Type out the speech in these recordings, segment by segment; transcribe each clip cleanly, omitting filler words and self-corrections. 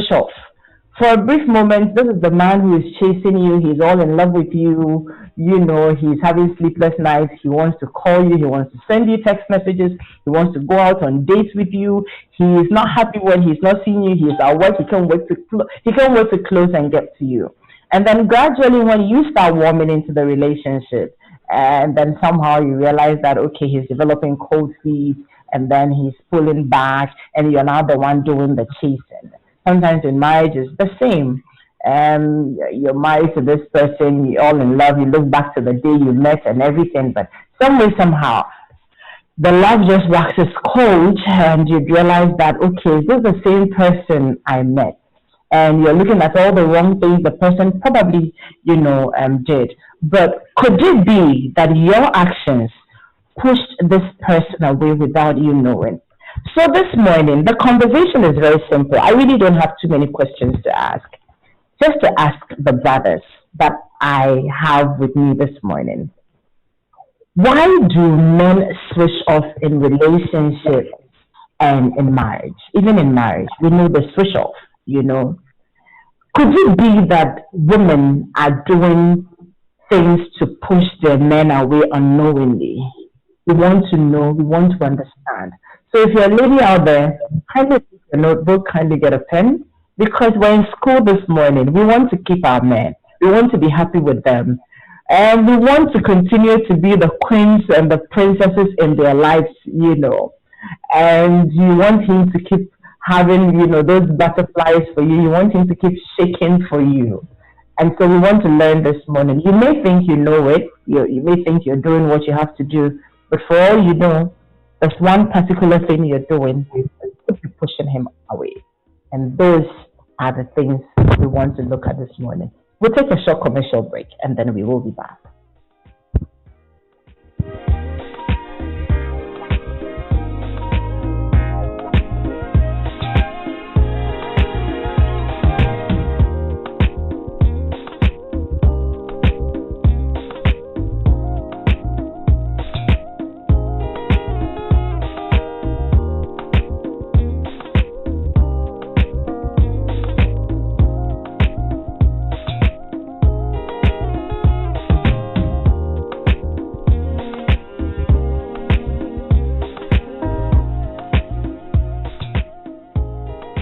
switch off. For a brief moment, this is the man who is chasing you. He's all in love with you. You know, he's having sleepless nights. He wants to call you. He wants to send you text messages. He wants to go out on dates with you. He is not happy when he's not seeing you. He's at work. He can't wait to close and get to you. And then gradually, when you start warming into the relationship, and then somehow you realize that, okay, he's developing cold feet, and then he's pulling back, and you're now the one doing the chasing. Sometimes in marriage, it's the same. You're married to this person, you're all in love, you look back to the day you met and everything, but some way, somehow, the love just waxes cold, and you realize that, okay, this is the same person I met. And you're looking at all the wrong things the person probably, did. But could it be that your actions pushed this person away without you knowing? So this morning, the conversation is very simple. I really don't have too many questions to ask. Just to ask the brothers that I have with me this morning. Why do men switch off in relationships and in marriage? Even in marriage, we know the switch off, Could it be that women are doing things to push their men away unknowingly? We want to know, we want to understand. So if you're a lady out there, kindly take a notebook, kindly get a pen, because we're in school this morning. We want to keep our men. We want to be happy with them. And we want to continue to be the queens and the princesses in their lives, And you want him to keep having, those butterflies for you. You want him to keep shaking for you. And so we want to learn this morning. You may think you know it. You may think you're doing what you have to do. But for all you know, there's one particular thing you're doing. You're pushing him away. And those are the things we want to look at this morning. We'll take a short commercial break and then we will be back.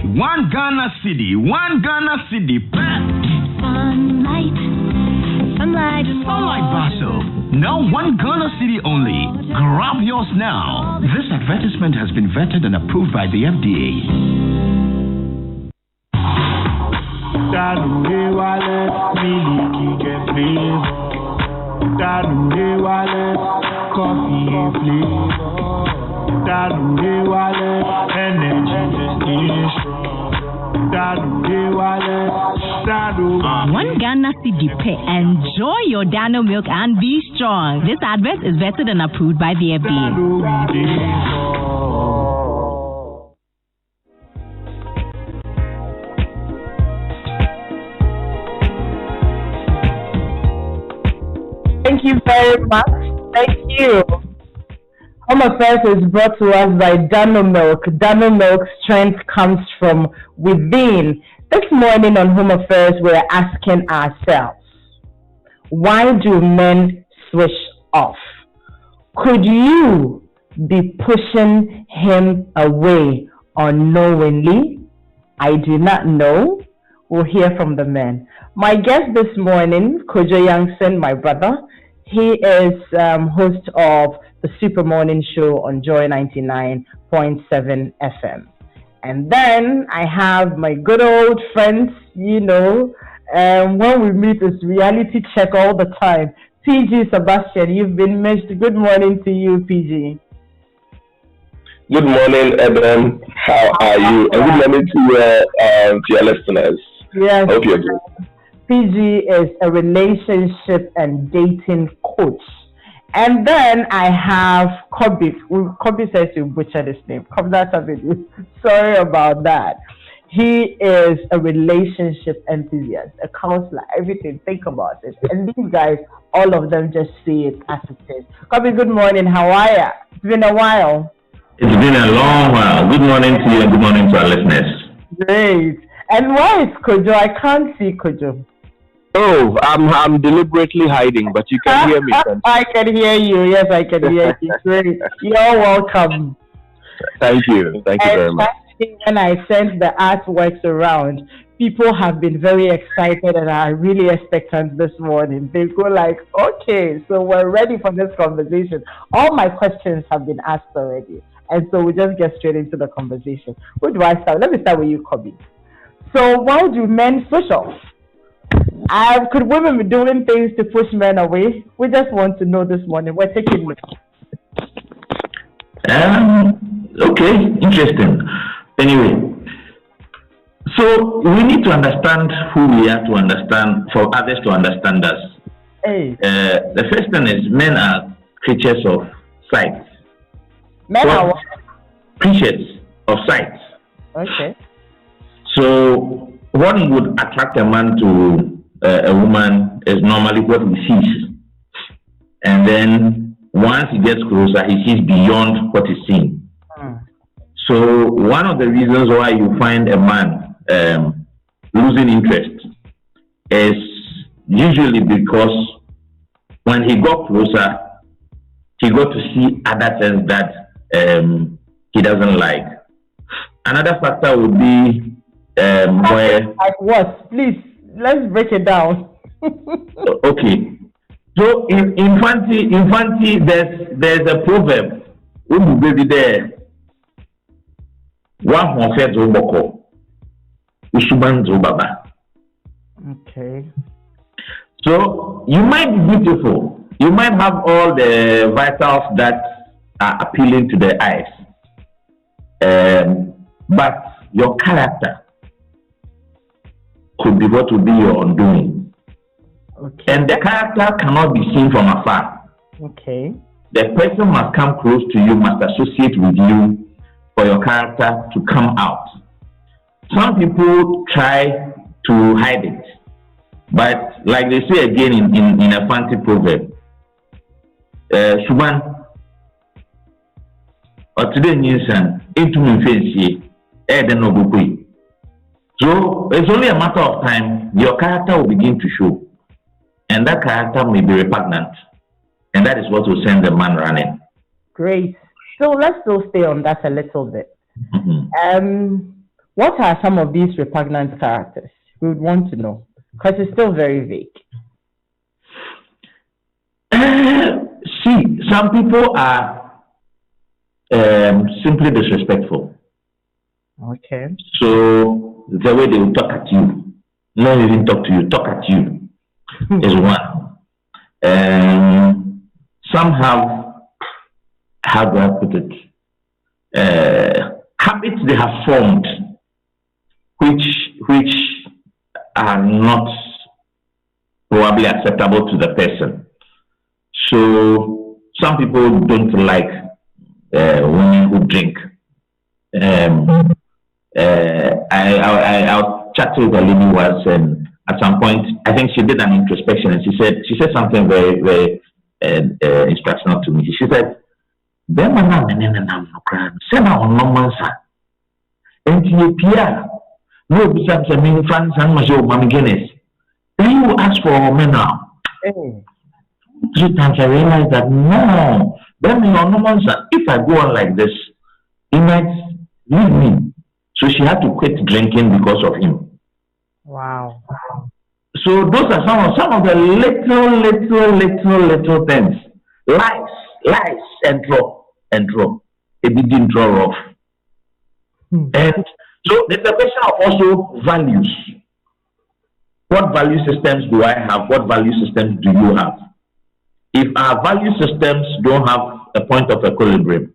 One Ghana city. Sunlight Basel. Now one Ghana city only. Grab yours now. This advertisement has been vetted and approved by the FDA. One Ghana cedi pay. Enjoy your Dano milk and be strong. This advert is vetted and approved by the FDA. Thank you very much. Thank you. Home Affairs is brought to us by Dano Milk. Dano Milk strength comes from within. This morning on Home Affairs, we're asking ourselves, why do men switch off? Could you be pushing him away unknowingly? I do not know. We'll hear from the men. My guest this morning, Kojo Youngson, my brother, he is host of the Super Morning Show on Joy997FM. And then I have my good old friends, when we meet, it's reality check all the time. PG Sebastian, you've been missed. Good morning to you, PG. Good morning, Eben. How are you? And good morning to your listeners. Yes. Hope you're good. PG is a relationship and dating coach. And then I have Kobe. Kobe says you butchered his name. Sorry about that. He is a relationship enthusiast, a counselor, everything. Think about it. And these guys, all of them just see it as it is. Kobe, good morning. How are you? It's been a while. It's been a long while. Good morning to you and good morning to our listeners. Great. And why is Kojo? I can't see Kojo. Oh, I'm deliberately hiding, but you can hear me. I can hear you. Yes, I can hear you. Great. You're welcome. Thank you. Thank you very much. When I sent the artworks around, people have been very excited and are really expectant this morning. They go like, okay, so we're ready for this conversation. All my questions have been asked already. And so we just get straight into the conversation. Who do I start? Let me start with you, Kobe. So why do men switch off? Could women be doing things to push men away? We just want to know this morning. We're taking notes. Okay, interesting. Anyway, so we need to understand who we are to understand, for others to understand us. Hey. The first thing is men are creatures of sight. Men are what? Creatures of sight. Okay. So what would attract a man to a woman is normally what he sees. And then once he gets closer, he sees beyond what he's seen. So one of the reasons why you find a man losing interest is usually because when he got closer, he got to see other things that he doesn't like. Another factor would be where... Like what? Please, let's break it down. Okay. So in infancy, there's a proverb. There. Okay. So you might be beautiful. You might have all the vitals that are appealing to the eyes. But your character could be what will be your undoing. Okay. And the character cannot be seen from afar. Okay. The person must come close to you, must associate with you for your character to come out. Some people try to hide it, but like they say again in a fancy proverb, Suban, or today Nielsen, into me fancy, so it's only a matter of time, your character will begin to show. And that character may be repugnant. And that is what will send the man running. Great. So let's still stay on that a little bit. What are some of these repugnant characters? We would want to know. Because it's still very vague. See, some people are simply disrespectful. Okay. So the way they will talk at you, not even talk to you, talk at you is one. Some have, how do I put it? Habits they have formed, which are not probably acceptable to the person. So some people don't like women who drink. I'll chat with a lady once, and at some point, I think she did an introspection, and she said something very, very instructional to me. She said, "Then you ask for men now." 3 times I realized that no, then your normal son, if I go on like this, he might leave me. So she had to quit drinking because of him. Wow. So those are some of the little things. Lies, and draw. It didn't draw off. And so it's a question of also values. What value systems do I have? What value systems do you have? If our value systems don't have a point of equilibrium,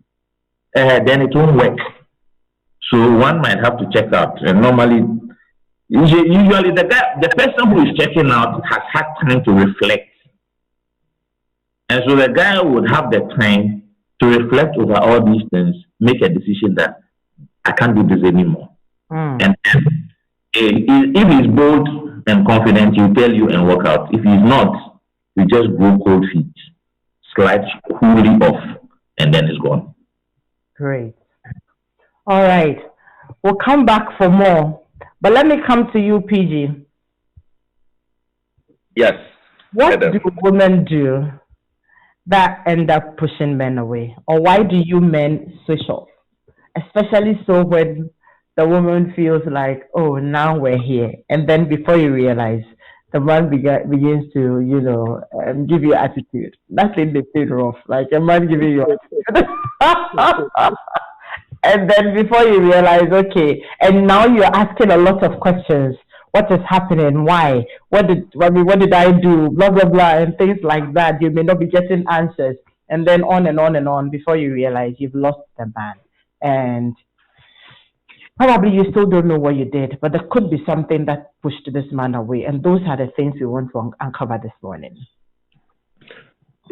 then it won't work. So one might have to check out. And normally, usually the person who is checking out has had time to reflect. And so the guy would have the time to reflect over all these things, make a decision that I can't do this anymore. And if he's bold and confident, he'll tell you and walk out. If he's not, you just go cold feet, slide coolly off, and then it's gone. Great. All right. We'll come back for more. But let me come to you, PG. Yes. What do women do that end up pushing men away? Or why do you men switch off? Especially so when the woman feels like, oh, now we're here. And then before you realize, the man begins to, give you attitude. That's in the thing rough. Like a man giving you attitude. And then before you realize, okay, and now you're asking a lot of questions. What is happening? Why? What did I do? Blah, blah, blah, and things like that. You may not be getting answers. And then on and on and on before you realize you've lost the man. And probably you still don't know what you did, but there could be something that pushed this man away. And those are the things we want to uncover this morning.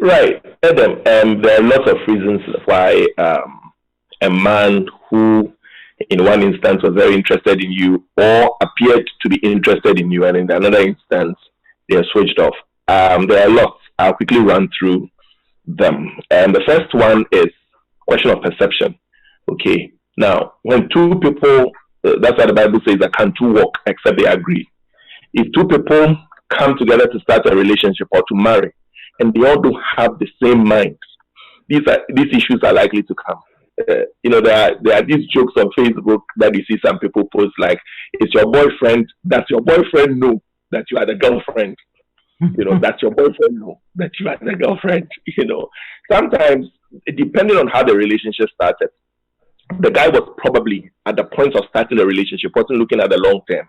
Right. Adam, there are lots of reasons why a man who in one instance was very interested in you or appeared to be interested in you, and in another instance they are switched off. There are lots. I'll quickly run through them. And the first one is question of perception. Okay. Now, when two people, that's what the Bible says, that can two walk except they agree. If two people come together to start a relationship or to marry, and they all don't have the same mind, these issues are likely to come. There are these jokes on Facebook that you see some people post like, it's your boyfriend. Does your boyfriend know that you are the girlfriend? That's your boyfriend know that you are the girlfriend. Sometimes, depending on how the relationship started, the guy was probably at the point of starting the relationship, wasn't looking at the long term.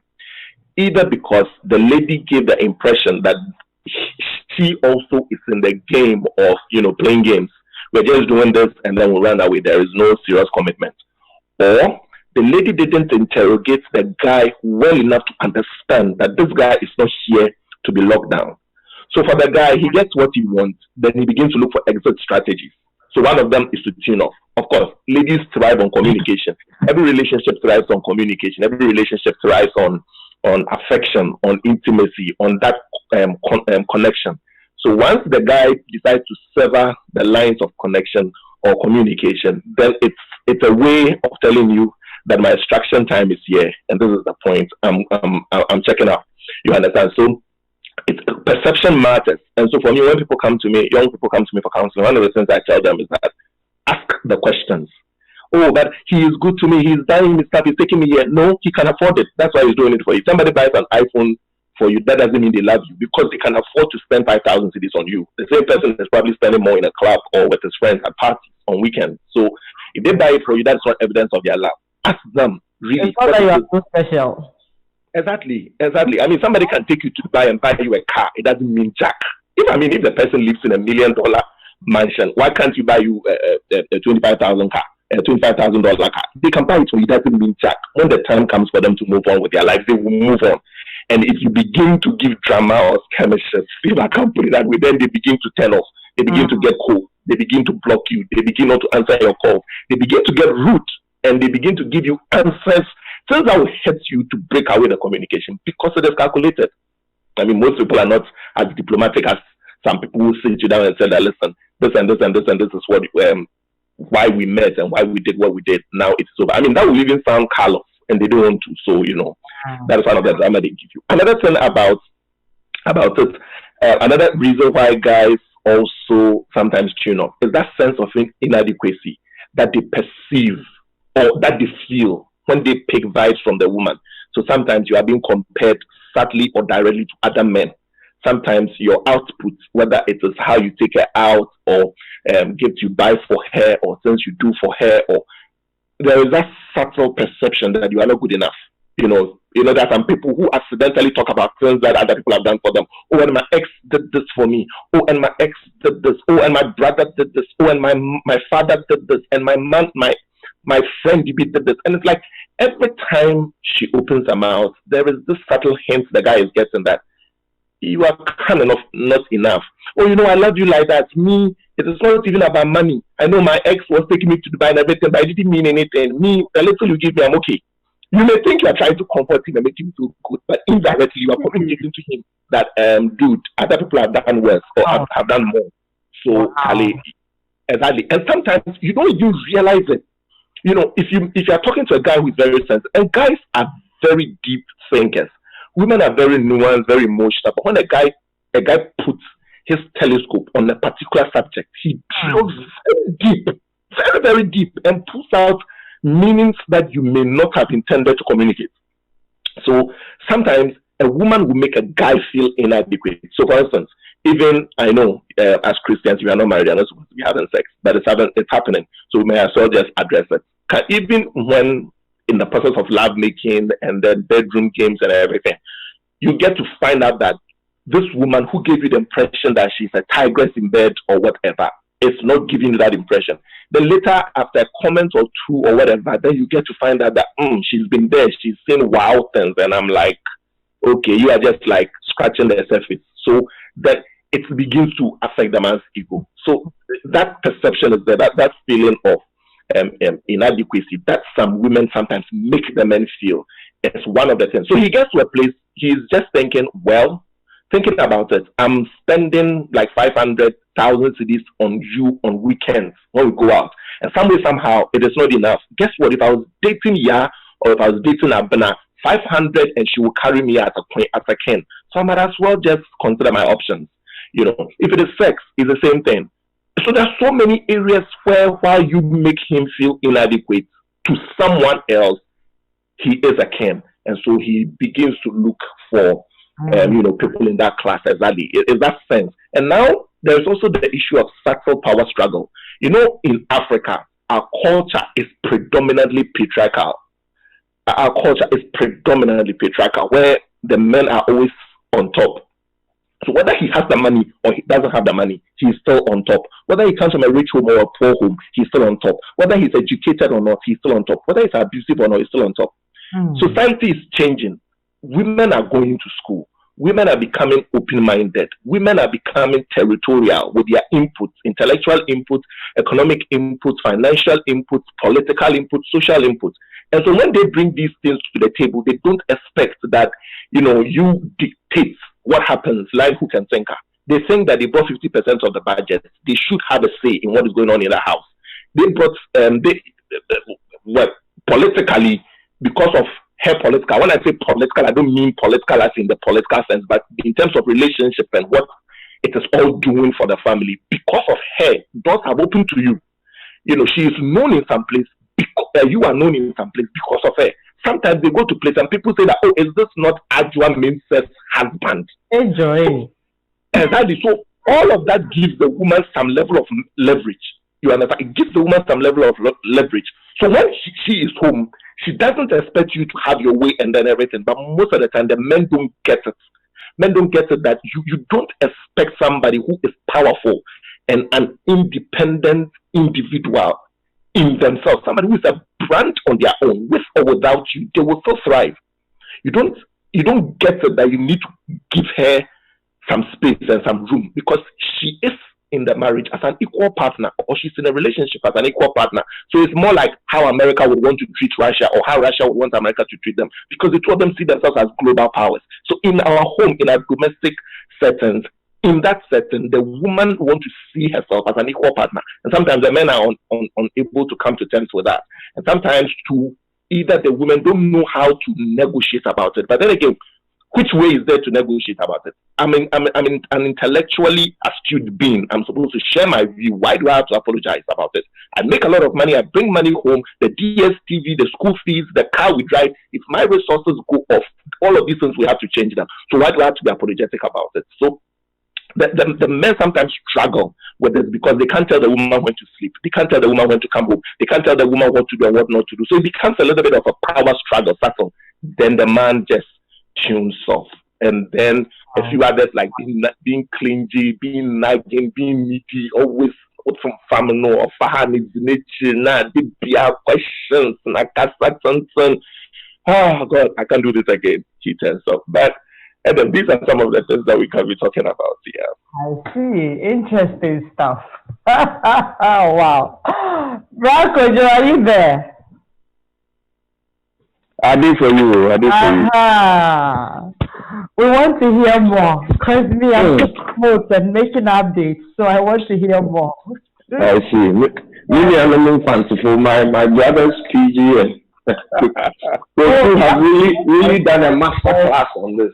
Either because the lady gave the impression that she also is in the game of, playing games. We're just doing this and then we'll run away. There is no serious commitment. Or the lady didn't interrogate the guy well enough to understand that this guy is not here to be locked down. So for the guy, he gets what he wants, then he begins to look for exit strategies. So one of them is to tune off. Of course, ladies thrive on communication. Every relationship thrives on communication. Every relationship thrives on affection, on intimacy, on that connection. So once the guy decides to sever the lines of connection or communication, then it's a way of telling you that my extraction time is here, and this is the point I'm checking out. You understand? So perception matters. And so for me, when people come to me, young people come to me for counseling, one of the things I tell them is that ask the questions. Oh, but he is good to me. He's dying me stuff. He's taking me here. No, he can afford it. That's why he's doing it for you. Somebody buys an iPhone for you, that doesn't mean they love you, because they can afford to spend 5,000 cedis on you. The same person is probably spending more in a club or with his friends at parties on weekends. So if they buy it for you, that's not evidence of their love. Ask them, really. It's not that you are so special. Exactly. I mean, somebody can take you to Dubai and buy you a car. It doesn't mean jack. If the person lives in $1 million mansion, why can't you buy you a $25,000 car? A $25,000 car. They can buy it for you. It doesn't mean jack. When the time comes for them to move on with their life, they will move on. And if you begin to give drama or skirmishes, if I can't put it that way, then they begin to turn off. They begin to get cold. They begin to block you. They begin not to answer your calls. They begin to get rude, and they begin to give you answers, things that will hurt you to break away the communication because it is calculated. I mean, most people are not as diplomatic as some people who sit you down and say that, listen, this and this and this and this is what why we met and why we did what we did. Now it's over. I mean, that will even sound callous, and they don't want to. So, that is one of the drama they give you. Another thing about it, another reason why guys also sometimes tune up is that sense of inadequacy that they perceive or that they feel when they pick vibes from the woman. So sometimes you are being compared subtly or directly to other men. Sometimes your output, whether it is how you take her out or gifts you buy for her or things you do for her, or there is that subtle perception that you are not good enough. There are some people who accidentally talk about things that other people have done for them. Oh, and my ex did this for me. Oh, and my ex did this. Oh, and my brother did this. Oh, and my father did this. And my mom, my friend did this. And it's like every time she opens her mouth, there is this subtle hint the guy is getting that you are kind of not enough. Oh, I love you like that. Me, it is not even about money. I know my ex was taking me to Dubai and everything, but I didn't mean anything. Me, the little you give me, I'm okay. You may think you are trying to comfort him and make him feel good, but indirectly you are communicating to him that, dude, other people have done worse or have done more. So, exactly. And sometimes you don't even realize it. If you are talking to a guy who is very sensitive, and guys are very deep thinkers. Women are very nuanced, very emotional. But when a guy puts his telescope on a particular subject, he drills very deep, very, very deep, and pulls out meanings that you may not have intended to communicate. So sometimes a woman will make a guy feel inadequate. So for instance, even I know as Christians, we are not married, we are not supposed to be having sex, but it's happening. So we may as well just address it. Even when in the process of love making and then bedroom games and everything, you get to find out that this woman who gave you the impression that she's a tigress in bed or whatever, is not giving you that impression. Then later, after a comment or two or whatever, then you get to find out that she's been there, she's seen wild things, and I'm like, okay, you are just like scratching the surface. So that it begins to affect the man's ego. So that perception is there, that feeling of inadequacy that some women sometimes make the men feel is one of the things. So he gets to a place, he's just thinking about it. I'm spending like 500,000 cedis on you on weekends when we go out. And somehow, it is not enough. Guess what? If I was dating Ya or if I was dating Abena, 500 and she will carry me as a king. So I might as well just consider my options. You know, if it is sex, it's the same thing. So there are so many areas where while you make him feel inadequate to someone else, he is a king. And so he begins to look for people in that class, exactly, in that sense. And now there's also the issue of subtle power struggle. You know, in Africa, our culture is predominantly patriarchal. Where the men are always on top. So whether he has the money or he doesn't have the money, he's still on top. Whether he comes from a rich home or a poor home, he's still on top. Whether he's educated or not, he's still on top. Whether he's abusive or not, he's still on top. Society is changing. Women are going to school. Women are becoming open-minded. Women are becoming territorial with their inputs, intellectual inputs, economic inputs, financial inputs, political inputs, social inputs. And so when they bring these things to the table, they don't expect that, you dictate what happens, line, hook, and sinker. They think that they brought 50% of the budget. They should have a say in what is going on in the house. They brought, politically, because of her political. When I say political, I don't mean political as in the political sense, but in terms of relationship and what it is all doing for the family. Because of her, doors have opened to you. She is known in some place. You are known in some place because of her. Sometimes they go to place and people say that, is this not Ajwa Mensah's husband? Enjoy. Exactly. So all of that gives the woman some level of leverage. You understand? It gives the woman some level of leverage. So when she is home, she doesn't expect you to have your way and then everything. But most of the time, the men don't get it. Men don't get it that you don't expect somebody who is powerful and an independent individual in themselves, somebody who is a brand on their own, with or without you, they will still thrive. You don't get it that you need to give her some space and some room because she is in the marriage as an equal partner, or she's in a relationship as an equal partner. So it's more like how America would want to treat Russia or how Russia would want America to treat them, because the two of them see themselves as global powers. So in our home, in our domestic settings, in that setting, the woman wants to see herself as an equal partner. And sometimes the men are unable to come to terms with that. And sometimes too, either the women don't know how to negotiate about it. But then again, which way is there to negotiate about it? I'm an intellectually astute being. I'm supposed to share my view. Why do I have to apologize about it? I make a lot of money. I bring money home. The DSTV, the school fees, the car we drive. If my resources go off, all of these things, we have to change them. So why do I have to be apologetic about it? So the men sometimes struggle with this because they can't tell the woman when to sleep. They can't tell the woman when to come home. They can't tell the woman what to do and what not to do. So it becomes a little bit of a power struggle. Then the man just tunes off. And then a few others like being clingy, being nagging, being meaty, always from family or Fahani's nature, questions, oh God, I can't do this again. He turns off. But and then these are some of the things that we can be talking about here. I see. Interesting stuff. Wow. Branko, are you there? I did for you. We want to hear more because I'm taking notes and making updates, so I want to hear more. I see. Maybe I'm fanciful. My brother's PG and So you have really done a master class on this.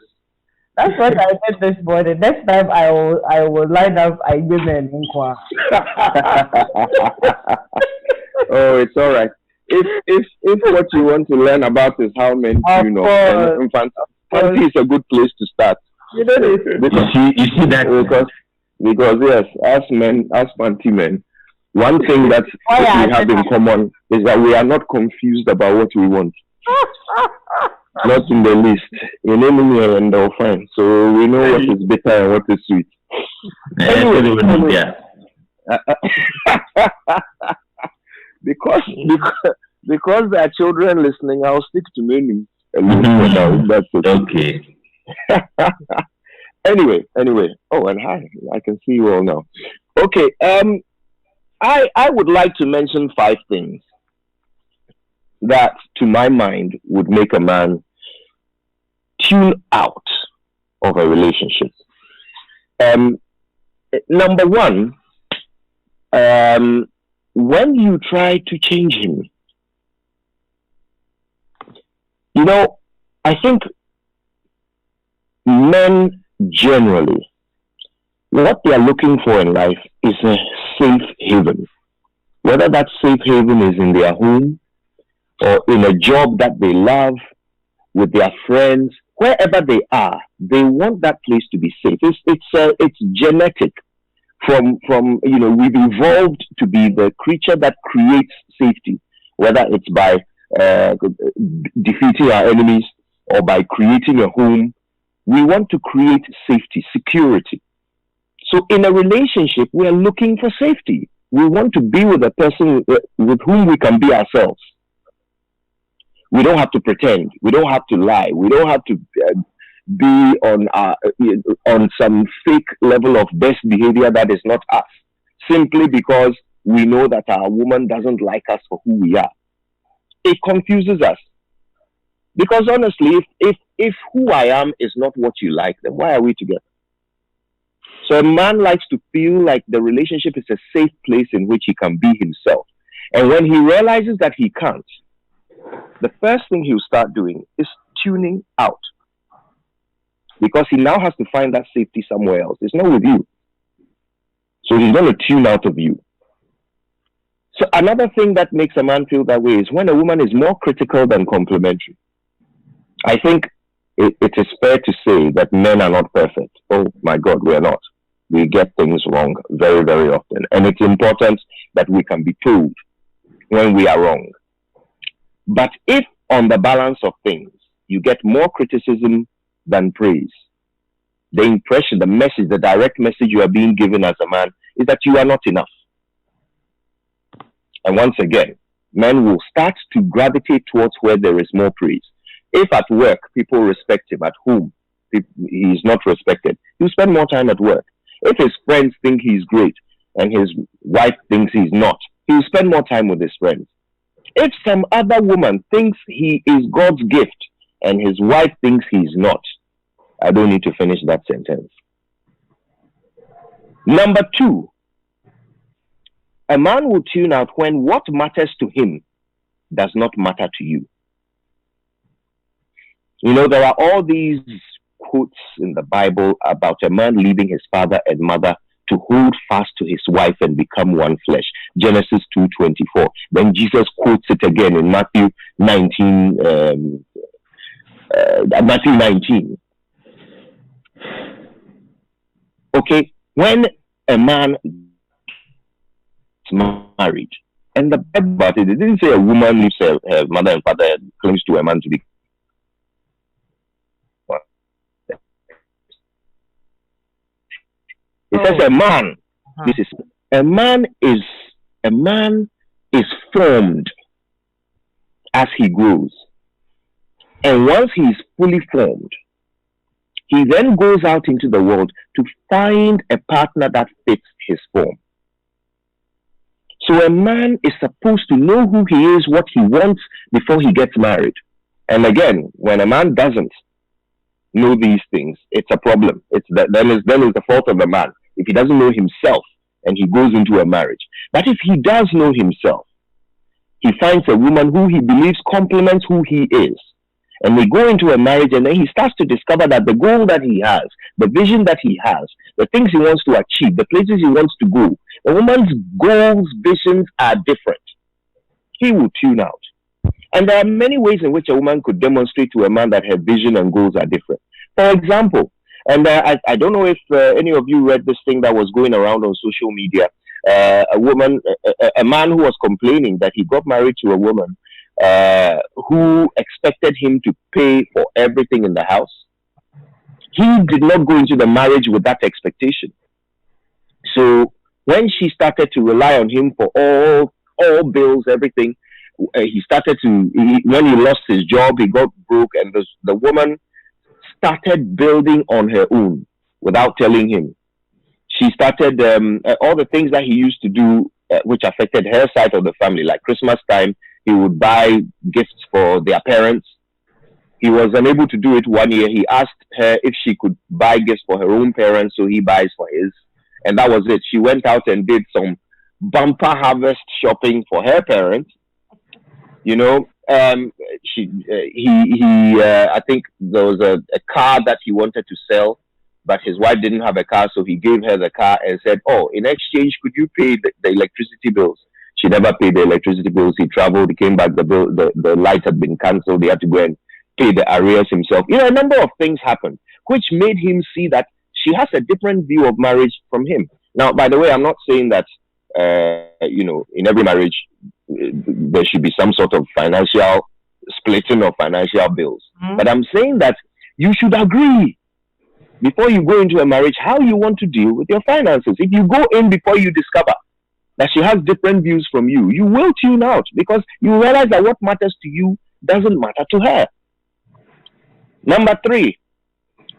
That's what I did this morning. Next time I will line up I give an inquiry. Oh, it's all right. If what you want to learn about is how men tune up, then infancy is a good place to start. You know this. Because you see that because yes, as men, as fancy men, one thing that we have in common is that we are not confused about what we want. Not in the least. In any and all fine. So we know what is bitter and what is sweet. Anyway. Because there are children listening, I'll stick to menu. That's okay. Anyway. Oh, and hi. I can see you all now. Okay. I would like to mention 5 things that, to my mind, would make a man tune out of a relationship. Number 1, when you try to change him, I think men generally, what they are looking for in life is a safe haven. Whether that safe haven is in their home or in a job that they love, with their friends, wherever they are, they want that place to be safe. It's genetic. From we've evolved to be the creature that creates safety, whether it's by defeating our enemies or by creating a home. We want to create safety, security. So in a relationship, we are looking for safety. We want to be with a person with whom we can be ourselves. We don't have to pretend. We don't have to lie. We don't have to be on some fake level of best behavior that is not us, simply because we know that our woman doesn't like us for who we are. It confuses us. Because honestly, if who I am is not what you like, then why are we together? So a man likes to feel like the relationship is a safe place in which he can be himself. And when he realizes that he can't, the first thing he'll start doing is tuning out. Because he now has to find that safety somewhere else. It's not with you. So he's going to tune out of you. So another thing that makes a man feel that way is when a woman is more critical than complimentary. I think it is fair to say that men are not perfect. Oh my God, we are not. We get things wrong very, very often. And it's important that we can be told when we are wrong. But if on the balance of things, you get more criticism than praise, the impression, the message, the direct message you are being given as a man is that you are not enough. And once again, men will start to gravitate towards where there is more praise. If at work, people respect him, at home, he is not respected, he'll spend more time at work. If his friends think he's great and his wife thinks he's not, he'll spend more time with his friends. If some other woman thinks he is God's gift and his wife thinks he's not, I don't need to finish that sentence. Number 2, a man will tune out when what matters to him does not matter to you. There are all these quotes in the Bible about a man leaving his father and mother to hold fast to his wife and become one flesh. Genesis 2:24. Then Jesus quotes it again in Matthew 19. Okay, when a man is married, and the Bible, it didn't say a woman leaves her mother and father and claims to a man to be. It says a man. This is a man is formed as he grows, and once he is fully formed, he then goes out into the world to find a partner that fits his form. So a man is supposed to know who he is, what he wants before he gets married. And again, when a man doesn't know these things, it's a problem. Then is the fault of the man if he doesn't know himself and he goes into a marriage. But if he does know himself, He finds a woman who he believes complements who he is. And they go into a marriage, and then he starts to discover that the goal that he has, the vision that he has, the things he wants to achieve, the places he wants to go, the woman's goals, visions are different. He will tune out. And there are many ways in which a woman could demonstrate to a man that her vision and goals are different. For example, and I don't know if any of you read this thing that was going around on social media. A man who was complaining that he got married to a woman who expected him to pay for everything in the house. He did not go into the marriage with that expectation. So when she started to rely on him for all bills, everything, when he lost his job, he got broke, and the woman started building on her own without telling him. She started all the things that he used to do, which affected her side of the family, like Christmas time. He would buy gifts for their parents. He was unable to do it one year. He asked her if she could buy gifts for her own parents, so he buys for his. And that was it. She went out and did some bumper harvest shopping for her parents. You know, I think there was a car that he wanted to sell, but his wife didn't have a car, so he gave her the car and said, "Oh, in exchange, could you pay the electricity bills?" She never paid the electricity bills. He traveled, he came back, the lights had been cancelled. He had to go and pay the arrears himself. You know, a number of things happened, which made him see that she has a different view of marriage from him. Now, by the way, I'm not saying that, in every marriage, there should be some sort of financial splitting of financial bills. Mm-hmm. But I'm saying that you should agree before you go into a marriage how you want to deal with your finances. If you go in before you discover that she has different views from you, you will tune out because you realize that what matters to you doesn't matter to her. Number 3,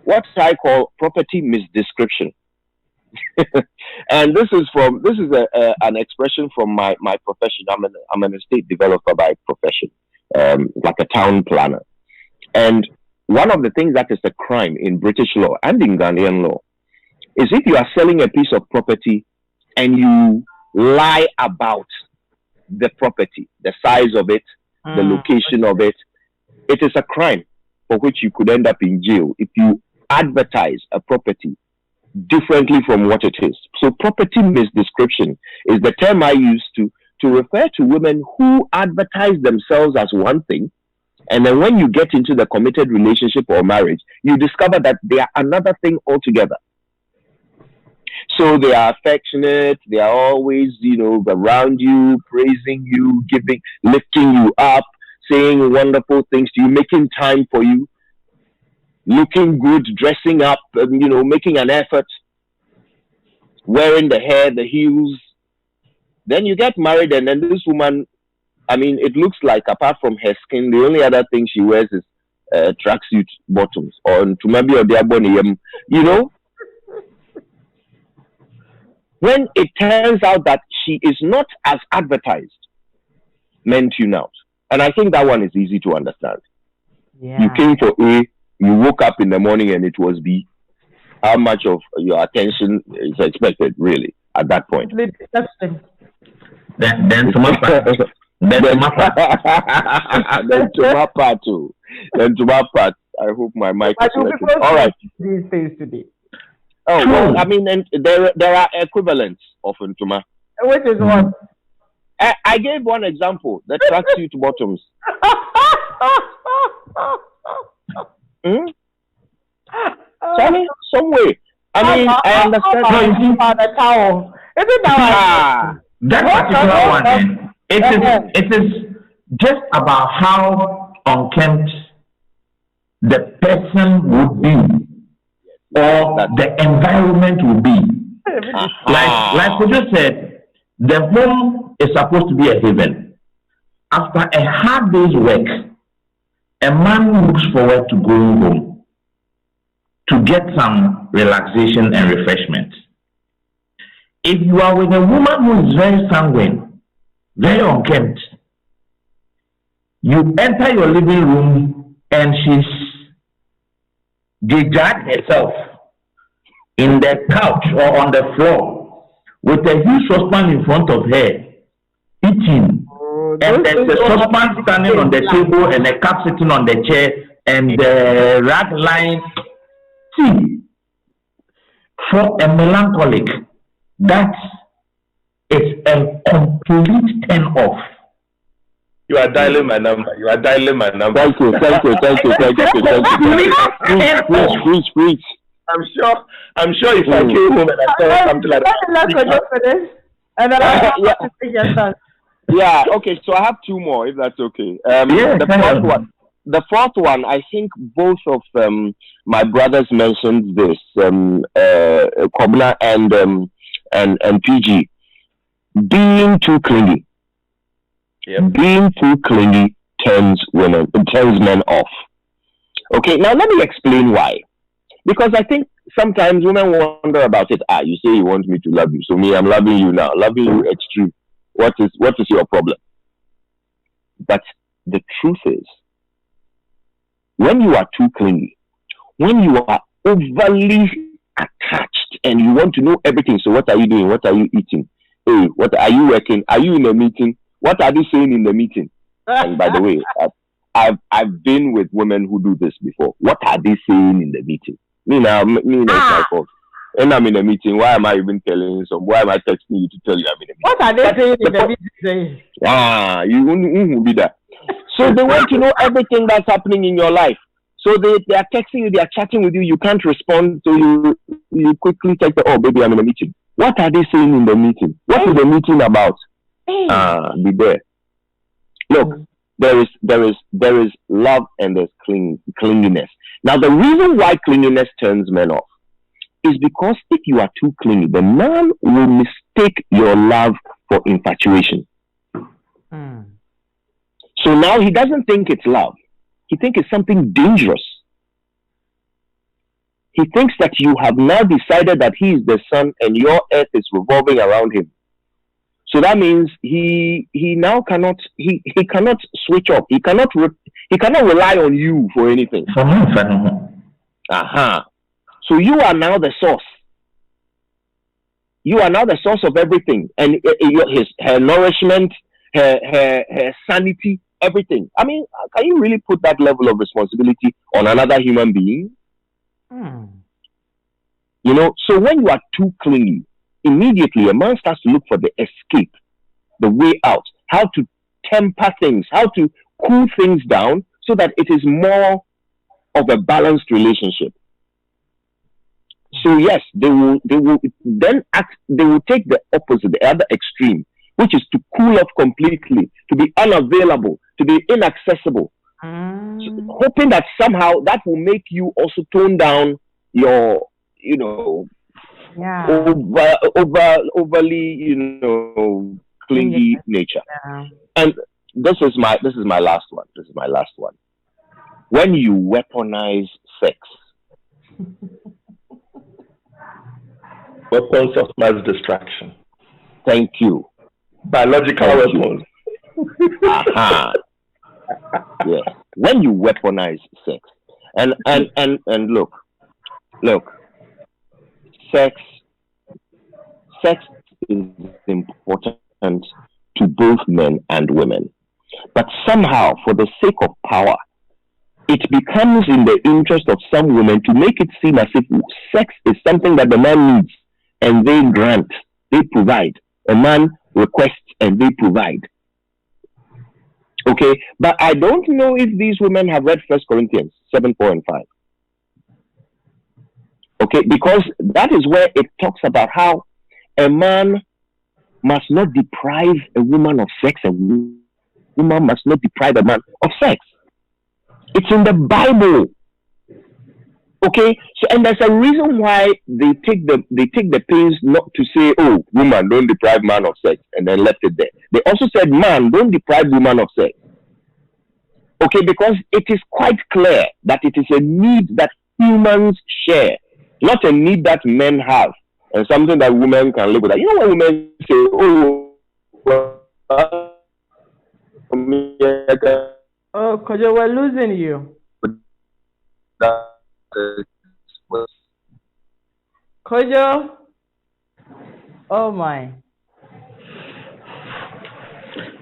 what I call property misdescription. And this is an expression from my profession. I'm an estate developer by profession, like a town planner. And one of the things that is a crime in British law and in Ghanaian law is if you are selling a piece of property and you lie about the property, the size of it, the location of it, it is a crime for which you could end up in jail if you advertise a property differently from what it is. So property misdescription is the term I use to refer to women who advertise themselves as one thing, and then when you get into the committed relationship or marriage, you discover that they are another thing altogether. So they are affectionate, they are always, around you, praising you, lifting you up, saying wonderful things to you, making time for you, looking good, dressing up, making an effort, wearing the hair, the heels. Then you get married, and then this woman, it looks like apart from her skin, the only other thing she wears is tracksuit bottoms or maybe When it turns out that she is not as advertised, men tune out. And I think that one is easy to understand. Yeah. You came for A, you woke up in the morning and it was B. How much of your attention is expected, really, at that point? Then to my part. Then to my part. I hope my mic is working. All right. These days today. Oh, well, and there are equivalents of Ntuma. Which is what? I gave one example, the tracksuit bottoms. Some way. I understand. The towel. Isn't that that particular one, it is just about how unkempt the person would be. Or the environment will be. Like we just said, the home is supposed to be a haven. After a hard day's work, a man looks forward to going home to get some relaxation and refreshment. If you are with a woman who is very sanguine, very unkempt, you enter your living room and she's dragged herself in the couch or on the floor with a huge saucepan in front of her, eating, And there's a saucepan standing on the table and a cup sitting on the chair and the rag line. See, for a melancholic, that is a complete turn off. You are dialing my number. Thank you. Preach. I'm sure if I came home and I saw something like that. Yeah, okay, so I have two more, if that's okay. The fourth one, I think both of my brothers mentioned this, Kobna and PG. Being too clingy. Yep. Being too clingy turns men off. Okay, now let me explain why. Because I think sometimes women wonder about it. You say you want me to love you, so me, I'm loving you now. Loving you extreme. What is your problem? But the truth is, when you are too clingy, when you are overly attached and you want to know everything, so what are you doing? What are you eating? Hey, what are you working? Are you in a meeting? What are they saying in the meeting? And by the way, I've been with women who do this before. What are they saying in the meeting? Me now, it's my fault. And I'm in a meeting. Why am I even telling some? Why am I texting you to tell you I'm in a meeting? What are they saying in the meeting? You won't be there. So they want to know everything that's happening in your life. So they are texting you, they are chatting with you. You can't respond, so you quickly text, oh baby, I'm in a meeting. What are they saying in the meeting? What is the meeting about? Be there. Look, there is love and there's clinginess. Now the reason why clinginess turns men off is because if you are too clingy, the man will mistake your love for infatuation. So now he doesn't think it's love. He thinks it's something dangerous. He thinks that you have now decided that he is the sun and your earth is revolving around him. So that means he now cannot switch off. He cannot rely on you for anything. So you are now the source. You are now the source of everything, and her nourishment, her sanity, everything. I mean, can you really put that level of responsibility on another human being? You know, so when you are too clingy, immediately a man starts to look for the escape, the way out, how to temper things, how to cool things down so that it is more of a balanced relationship. So yes, they will take the opposite, the other extreme, which is to cool off completely, to be unavailable, to be inaccessible, so, hoping that somehow that will make you also tone down your, overly, clingy nature. And this is my last one. When you weaponize sex. Weapons of mass destruction. Thank you. Biological weapons. Yes. When you weaponize sex. And look. Sex is important to both men and women. But somehow, for the sake of power, it becomes in the interest of some women to make it seem as if sex is something that the man needs and they grant, they provide. A man requests and they provide. Okay, but I don't know if these women have read 1 Corinthians 7:4 and 5. Okay, because that is where it talks about how a man must not deprive a woman of sex, a woman must not deprive a man of sex. It's in the Bible. Okay, so and there's a reason why they take the pains not to say, oh, woman, don't deprive man of sex, and then left it there. They also said, man, don't deprive woman of sex. Okay, because it is quite clear that it is a need that humans share, not a need that men have, and something that women can live with. You know when women say, oh, Kojo, we're losing you. Kojo? Oh my.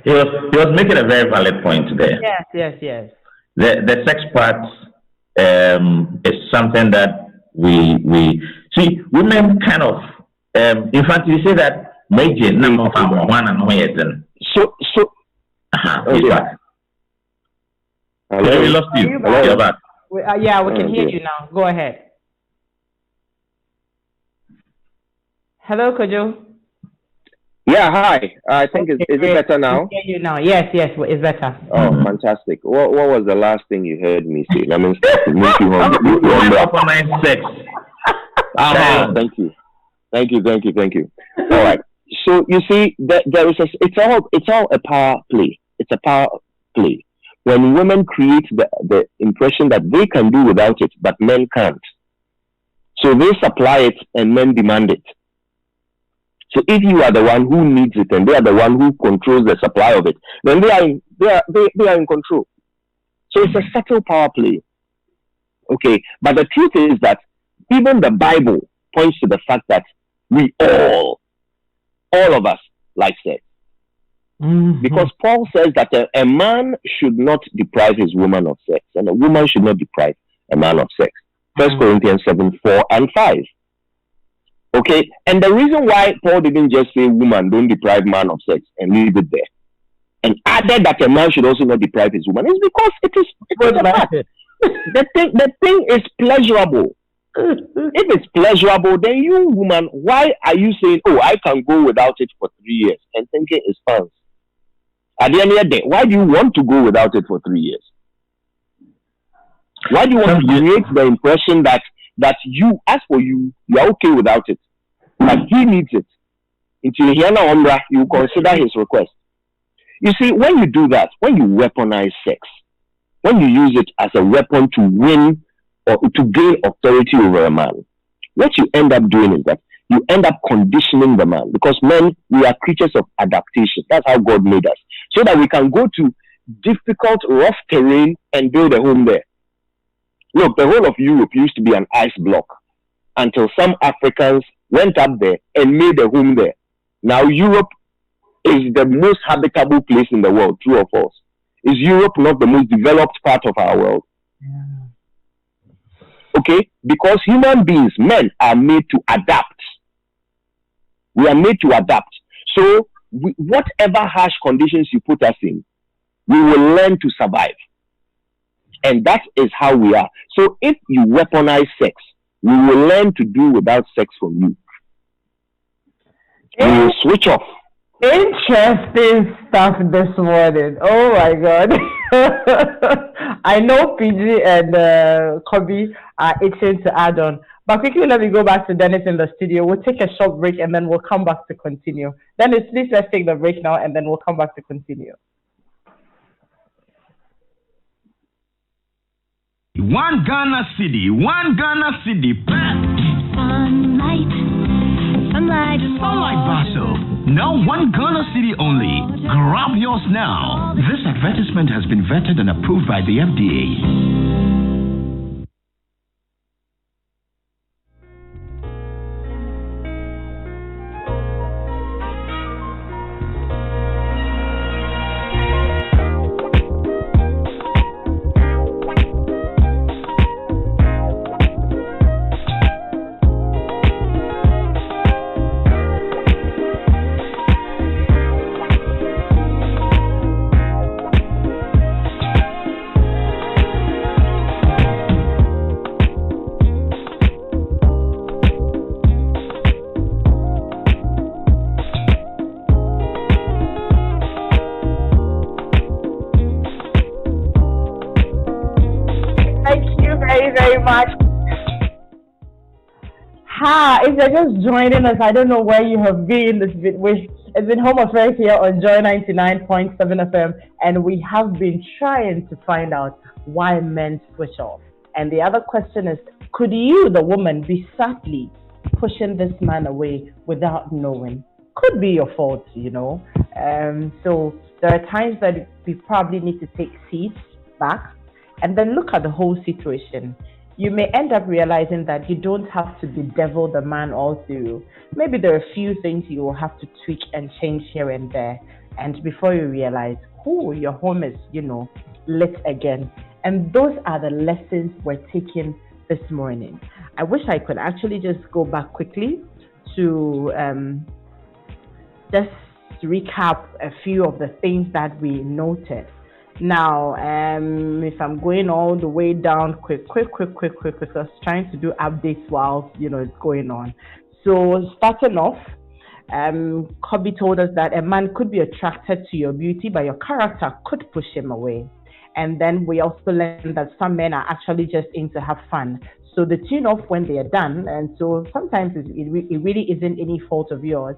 he was making a very valid point there. Yes. The sex part is something that we see. Women kind of, in fact, you say that major number of one and one. So. He's back. Hello? We lost you. You're back. We can hear you now. Go ahead. Hello, Kojo. Yeah, hi. I think is it better now? I hear you now. Yes, it's better. Oh, fantastic. What was the last thing you heard me say? Let me start to make you hungry. Sex. Thank you. All right. So you see, there is it's all a power play. It's a power play. When women create the impression that they can do without it, but men can't. So they supply it and men demand it. So if you are the one who needs it and they are the one who controls the supply of it, then they are in control. So it's a subtle power play. Okay, but the truth is that even the Bible points to the fact that we all of us like sex. Mm-hmm. Because Paul says that a man should not deprive his woman of sex, and a woman should not deprive a man of sex. 1 Corinthians 7:4-5. Okay, and the reason why Paul didn't just say woman don't deprive man of sex and leave it there, and added that a man should also not deprive his woman, is because it is a fact. The thing is pleasurable. If it's pleasurable, then you woman, why are you saying, oh, I can go without it for 3 years and thinking it's fun? At the end of the day, why do you want to go without it for 3 years? Why do you want to create the impression that you, as for you are okay without it, but he needs it? Until you consider his request. You see, when you do that, when you weaponize sex, when you use it as a weapon to win or to gain authority over a man, what you end up doing is that you end up conditioning the man, because men, we are creatures of adaptation. That's how God made us, so that we can go to difficult, rough terrain and build a home there. Look, the whole of Europe used to be an ice block until some Africans went up there and made a home there. Now Europe is the most habitable place in the world, true or false? Is Europe not the most developed part of our world? Yeah. Okay? Because human beings, men, are made to adapt. We are made to adapt. So, whatever harsh conditions you put us in, we will learn to survive. And that is how we are. So, if you weaponize sex, we will learn to do without sex from you. We will switch off. Interesting stuff this morning. Oh my God. I know PG and Kobe are itching to add on. But quickly, let me go back to Dennis in the studio. We'll take a short break and then we'll come back to continue. Dennis, please let's take the break now and then we'll come back to continue. One Ghana city, Sunlight Basel. Now one Ghana city only. Grab yours now. This advertisement has been vetted and approved by the FDA. If you're just joining us, I don't know where you have been. It's been Home Affairs here on Joy997 FM, and we have been trying to find out why men switch off. And the other question is, could you, the woman, be subtly pushing this man away without knowing? Could be your fault, you know. So there are times that we probably need to take seats back and then look at the whole situation. You may end up realizing that you don't have to bedevil the man all through. Maybe there are a few things you will have to tweak and change here and there. and before you realize, your home is, lit again. And those are the lessons we're taking this morning. I wish I could actually just go back quickly to just recap a few of the things that we noted. Now, if I'm going all the way down quick, because trying to do updates while, it's going on. So starting off, Kobe told us that a man could be attracted to your beauty, but your character could push him away. And then we also learned that some men are actually just in to have fun. So they tune off when they are done. And so sometimes it really isn't any fault of yours.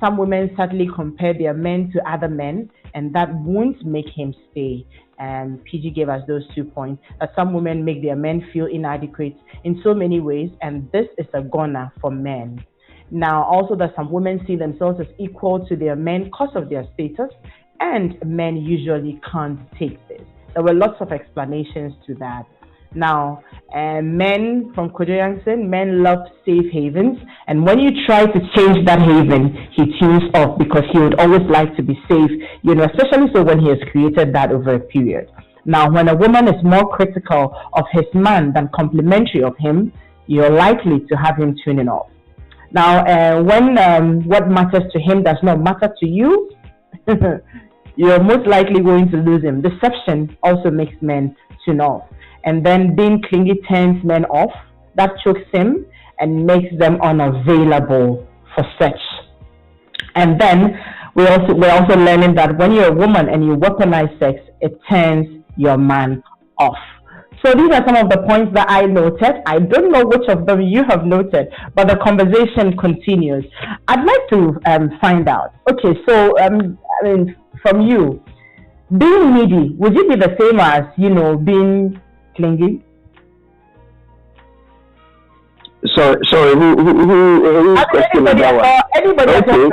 Some women sadly compare their men to other men, and that won't make him stay. And PG gave us those 2 points. That some women make their men feel inadequate in so many ways, and this is a goner for men. Now, also that some women see themselves as equal to their men because of their status, and men usually can't take this. There were lots of explanations to that. Now, men, from Kojo Yankson, men love safe havens, and when you try to change that haven, he tunes off because he would always like to be safe, especially so when he has created that over a period. Now, when a woman is more critical of his man than complimentary of him, you're likely to have him tuning off. Now, when what matters to him does not matter to you, you're most likely going to lose him. Deception also makes men tune off. And then being clingy turns men off. That chokes him and makes them unavailable for sex. And then we're also learning that when you're a woman and you weaponize sex, it turns your man off. So these are some of the points that I noted. I don't know which of them you have noted, but the conversation continues. I'd like to find out. Okay, so from you, being needy, would you be the same as, being clingy? Sorry, who anybody okay.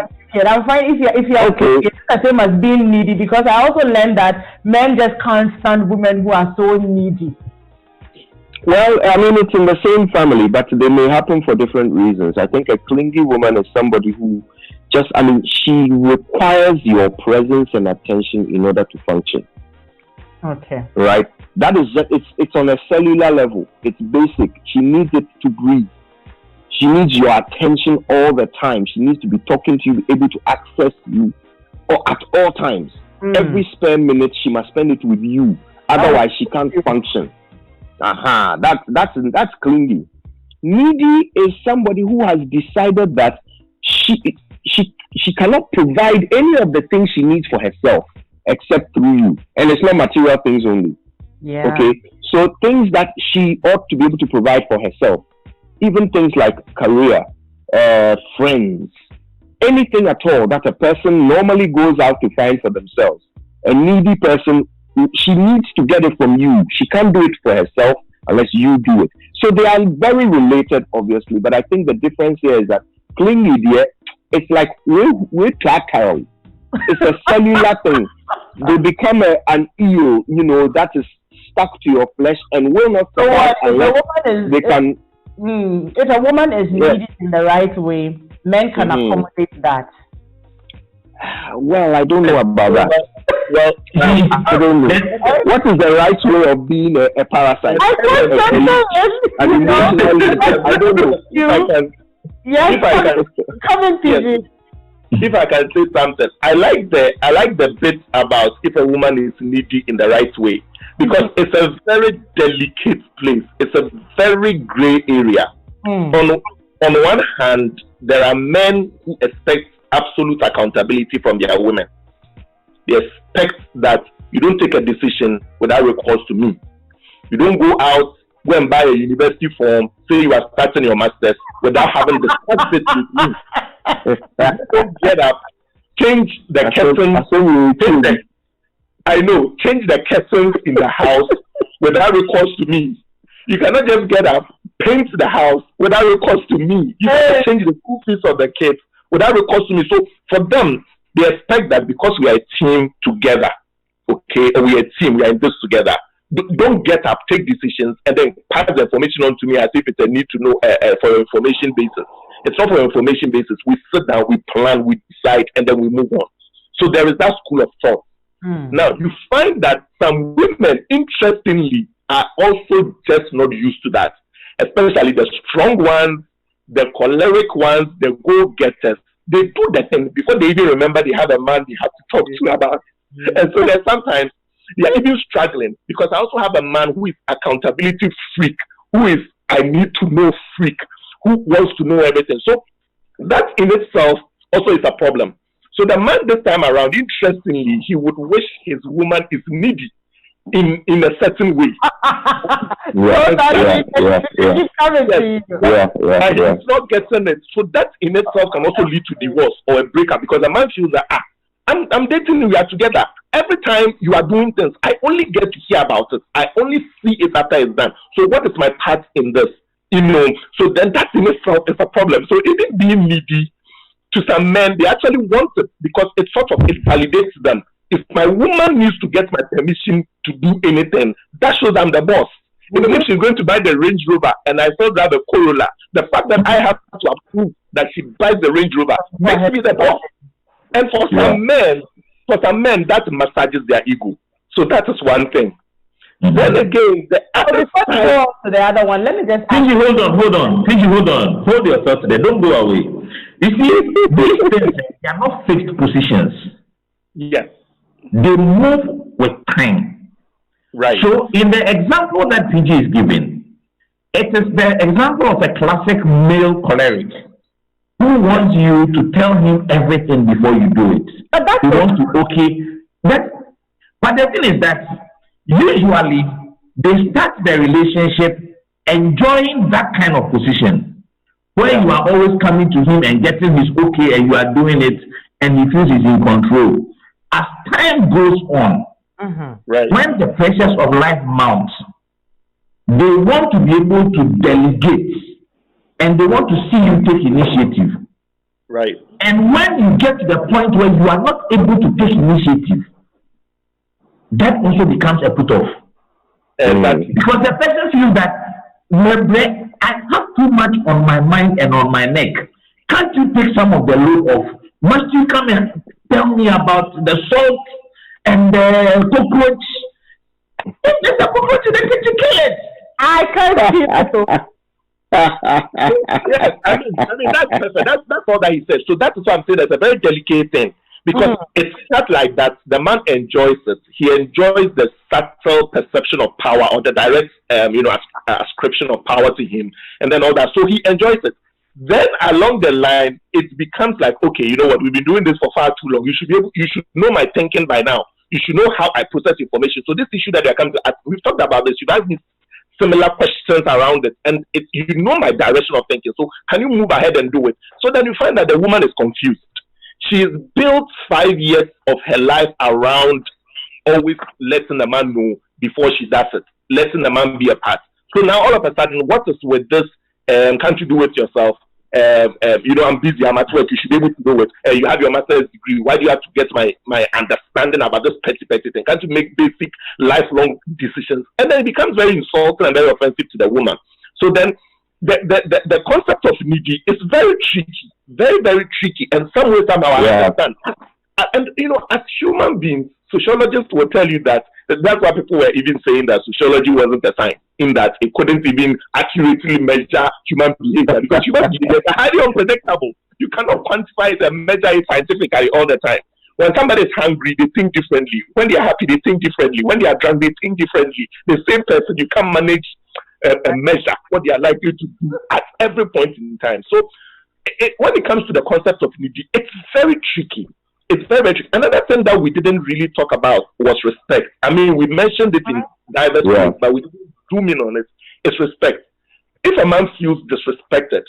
I'm fine if you're okay. It's the same as being needy, because I also learned that men just can't stand women who are so needy. Well, it's in the same family, but they may happen for different reasons. I think a clingy woman is somebody who she requires your presence and attention in order to function. Okay. Right? That is just, it's on a cellular level. It's basic. She needs it to breathe. She needs your attention all the time. She needs to be talking to you, able to access you at all times. Every spare minute, she must spend it with you. Otherwise, she can't function. That's clingy. Needy is somebody who has decided that she cannot provide any of the things she needs for herself except through you. And it's not material things only. Yeah. Okay? So things that she ought to be able to provide for herself, even things like career, friends, anything at all that a person normally goes out to find for themselves. A needy person, she needs to get it from you. She can't do it for herself unless you do it. So they are very related, obviously, but I think the difference here is that clingy, dear, it's like we're tactile. It's a cellular thing. They become an eel, that is stuck to your flesh and will not survive unless they can. If a woman is needed in the right way, men can accommodate that. Well, I don't know about that. Well, I don't know. What is the right way of being a parasite? I don't know. I don't know. If I can say something, I like the bit about if a woman is needy in the right way, because it's a very delicate place. It's a very gray area. On one hand, there are men who expect absolute accountability from their women. They expect that you don't take a decision without recourse to me. You don't go out, go and buy a university form, say you are starting your master's without having discussed it with me. Don't get up, change the curtains. Change the curtains in the house without recourse to me. You cannot just get up, paint the house without recourse to me. You cannot change the school fees of the kids without recourse to me. So for them, they expect that because we are a team together, okay, and we are a team, we are in this together. Don't get up, take decisions, and then pass the information on to me as if it's a need to know for information basis. It's not for information basis. We sit down, we plan, we decide, and then we move on. So there is that school of thought. Now, you find that some women, interestingly, are also just not used to that, especially the strong ones, the choleric ones, the go-getters. They do the thing before they even remember they have a man they have to talk to about. And so there's sometimes they are even struggling, because I also have a man who is accountability freak, who is I need to know freak, who wants to know everything. So that in itself also is a problem. So the man this time around, interestingly, he would wish his woman is needy in a certain way. He's not getting it. So that in itself can also lead to divorce or a breakup, because the man feels that I'm dating you, we are together. Every time you are doing things, I only get to hear about it. I only see it after it's done. So what is my part in this? So then that in itself is a problem. So even being needy, to some men, they actually want it because it validates them. If my woman needs to get my permission to do anything, that shows I'm the boss. Even if she's going to buy the Range Rover and I still drive a Corolla, the fact that I have to approve that she buys the Range Rover makes me the boss. And for some men, that massages their ego. So that is one thing. Then again, the other side, to the other one, let me just hold on. Hold your thoughts there. Don't go away. You see, these things, they are not fixed positions. Yes. They move with time. Right. So in the example that PG is giving, it is the example of a classic male choleric who wants you to tell him everything before you do it. He wants to, but the thing is that usually they start the relationship enjoying that kind of position where you are always coming to him and getting his okay and you are doing it and he feels he's in control. As time goes on, when the pressures of life mount, they want to be able to delegate and they want to see you take initiative. Right. And when you get to the point where you are not able to take initiative, that also becomes a put off. Because the person feels that I have too much on my mind and on my neck. Can't you take some of the load off? Must you come and tell me about the salt and the cockroach? If there's a cockroach in the kitchen, kill it. I can't see it. Yes, I mean that's perfect. That's all that he says. So that is what I'm saying. It's a very delicate thing. Because it's not like that. The man enjoys it. He enjoys the subtle perception of power or the direct, ascription of power to him, and then all that. So he enjoys it. Then along the line, it becomes like, okay, you know what? We've been doing this for far too long. You should know my thinking by now. You should know how I process information. So this issue that you're coming to ask, we've talked about this. You've asked me similar questions around it, and you know my direction of thinking. So can you move ahead and do it? So then you find that the woman is confused. She's built 5 years of her life around always letting the man know before she does it, letting the man be a part. So now all of a sudden, what is with this? Can't you do it yourself? I'm busy, I'm at work, you should be able to do it. You have your master's degree. Why do you have to get my understanding about this petty thing? Can't you make basic lifelong decisions? And then it becomes very insulting and very offensive to the woman. So then the concept of needy is very tricky, very, very tricky, and some way, somehow I understand. And, as human beings, sociologists will tell you that's why people were even saying that sociology wasn't a science, in that it couldn't even accurately measure human behavior, because human behavior is highly unpredictable. You cannot quantify it and measure it scientifically all the time. When somebody is hungry, they think differently. When they are happy, they think differently. When they are drunk, they think differently. The same person, you can't manage and measure what they are likely to do at every point in time. So when it comes to the concept of needy, it's very tricky. It's very, very tricky. Another thing that we didn't really talk about was respect. I mean, we mentioned it in diverse ways, but we didn't zoom in on it. It's respect. If a man feels disrespected,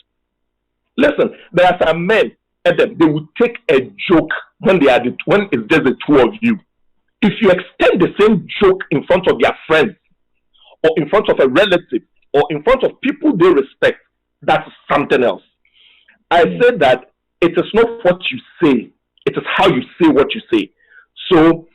listen, there are some men, Adam, they would take a joke when it's just the two of you. If you extend the same joke in front of their friends, or in front of a relative, or in front of people they respect, that's something else. I said that it is not what you say, it is how you say what you say. So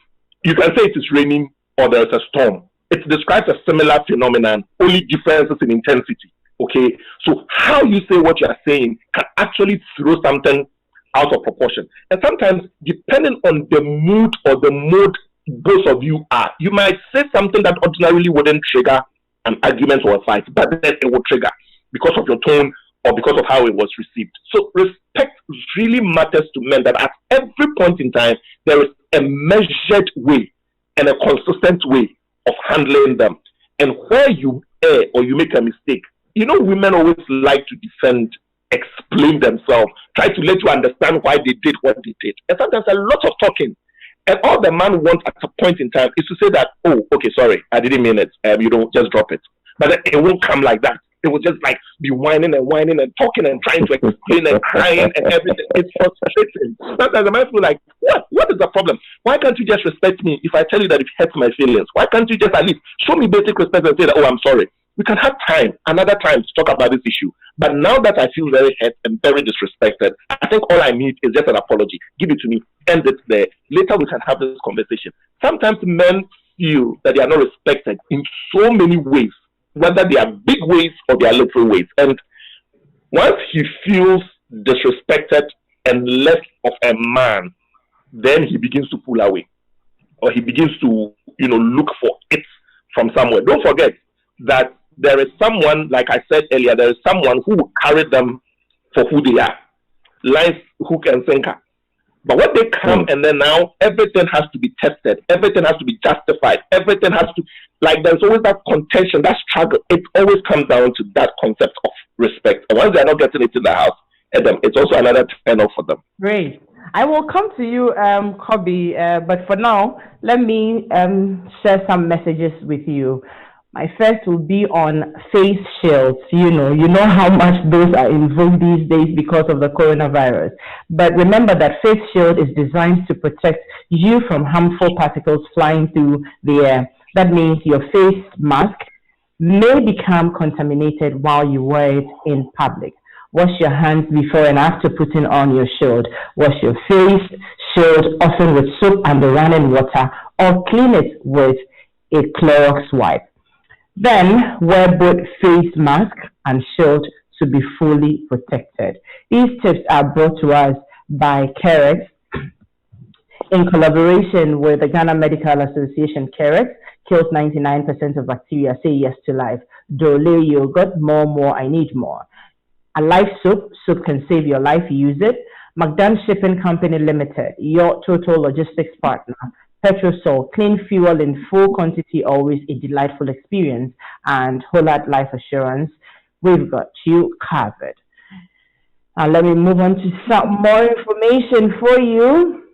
you can say it is raining or there is a storm. It describes a similar phenomenon, only differences in intensity. Okay, so how you say what you are saying can actually throw something out of proportion. And sometimes, depending on the mood or the mode both of you are, you might say something that ordinarily wouldn't trigger an argument or a fight, but then it will trigger because of your tone or because of how it was received. So respect really matters to men, that at every point in time, there is a measured way and a consistent way of handling them. And where you err or you make a mistake, women always like to defend, explain themselves, try to let you understand why they did what they did. And sometimes a lot of talking. And all the man wants at a point in time is to say that, oh, okay, sorry, I didn't mean it. Just drop it. But it won't come like that. It will just like be whining and talking and trying to explain and crying and everything. It's frustrating. Sometimes the man feel like, what is the problem? Why can't you just respect me if I tell you that it hurts my feelings? Why can't you just at least show me basic respect and say that, oh, I'm sorry? We can have another time to talk about this issue. But now that I feel very hurt and very disrespected, I think all I need is just an apology. Give it to me. End it there. Later we can have this conversation. Sometimes men feel that they are not respected in so many ways, whether they are big ways or they are little ways. And once he feels disrespected and less of a man, then he begins to pull away. Or he begins to, look for it from somewhere. Don't forget that there is someone, like I said earlier, there is someone who will carry them for who they are. Lines, hook and sinker. But when they come and then now everything has to be tested, everything has to be justified, everything has to, like there's always that contention, that struggle. It always comes down to that concept of respect. And once they're not getting it in the house, it's also another turn off for them. Great. I will come to you, Kobe, but for now, let me share some messages with you. My first will be on face shields. You know how much those are in vogue these days because of the coronavirus. But remember that face shield is designed to protect you from harmful particles flying through the air. That means your face mask may become contaminated while you wear it in public. Wash your hands before and after putting on your shield. Wash your face shield often with soap and running water, or clean it with a Clorox wipe. Then wear both face mask and shield to be fully protected. These tips are brought to us by Carex in collaboration with the Ghana Medical Association. Carex kills 99% of bacteria. Say yes to life. Dole yogurt, more, I need more. A life soap can save your life. Use it. McDonald Shipping Company Limited, your total logistics partner. Petrosol, clean fuel in full quantity, always a delightful experience. And Holard Life Assurance, we've got you covered. Now let me move on to some more information for you.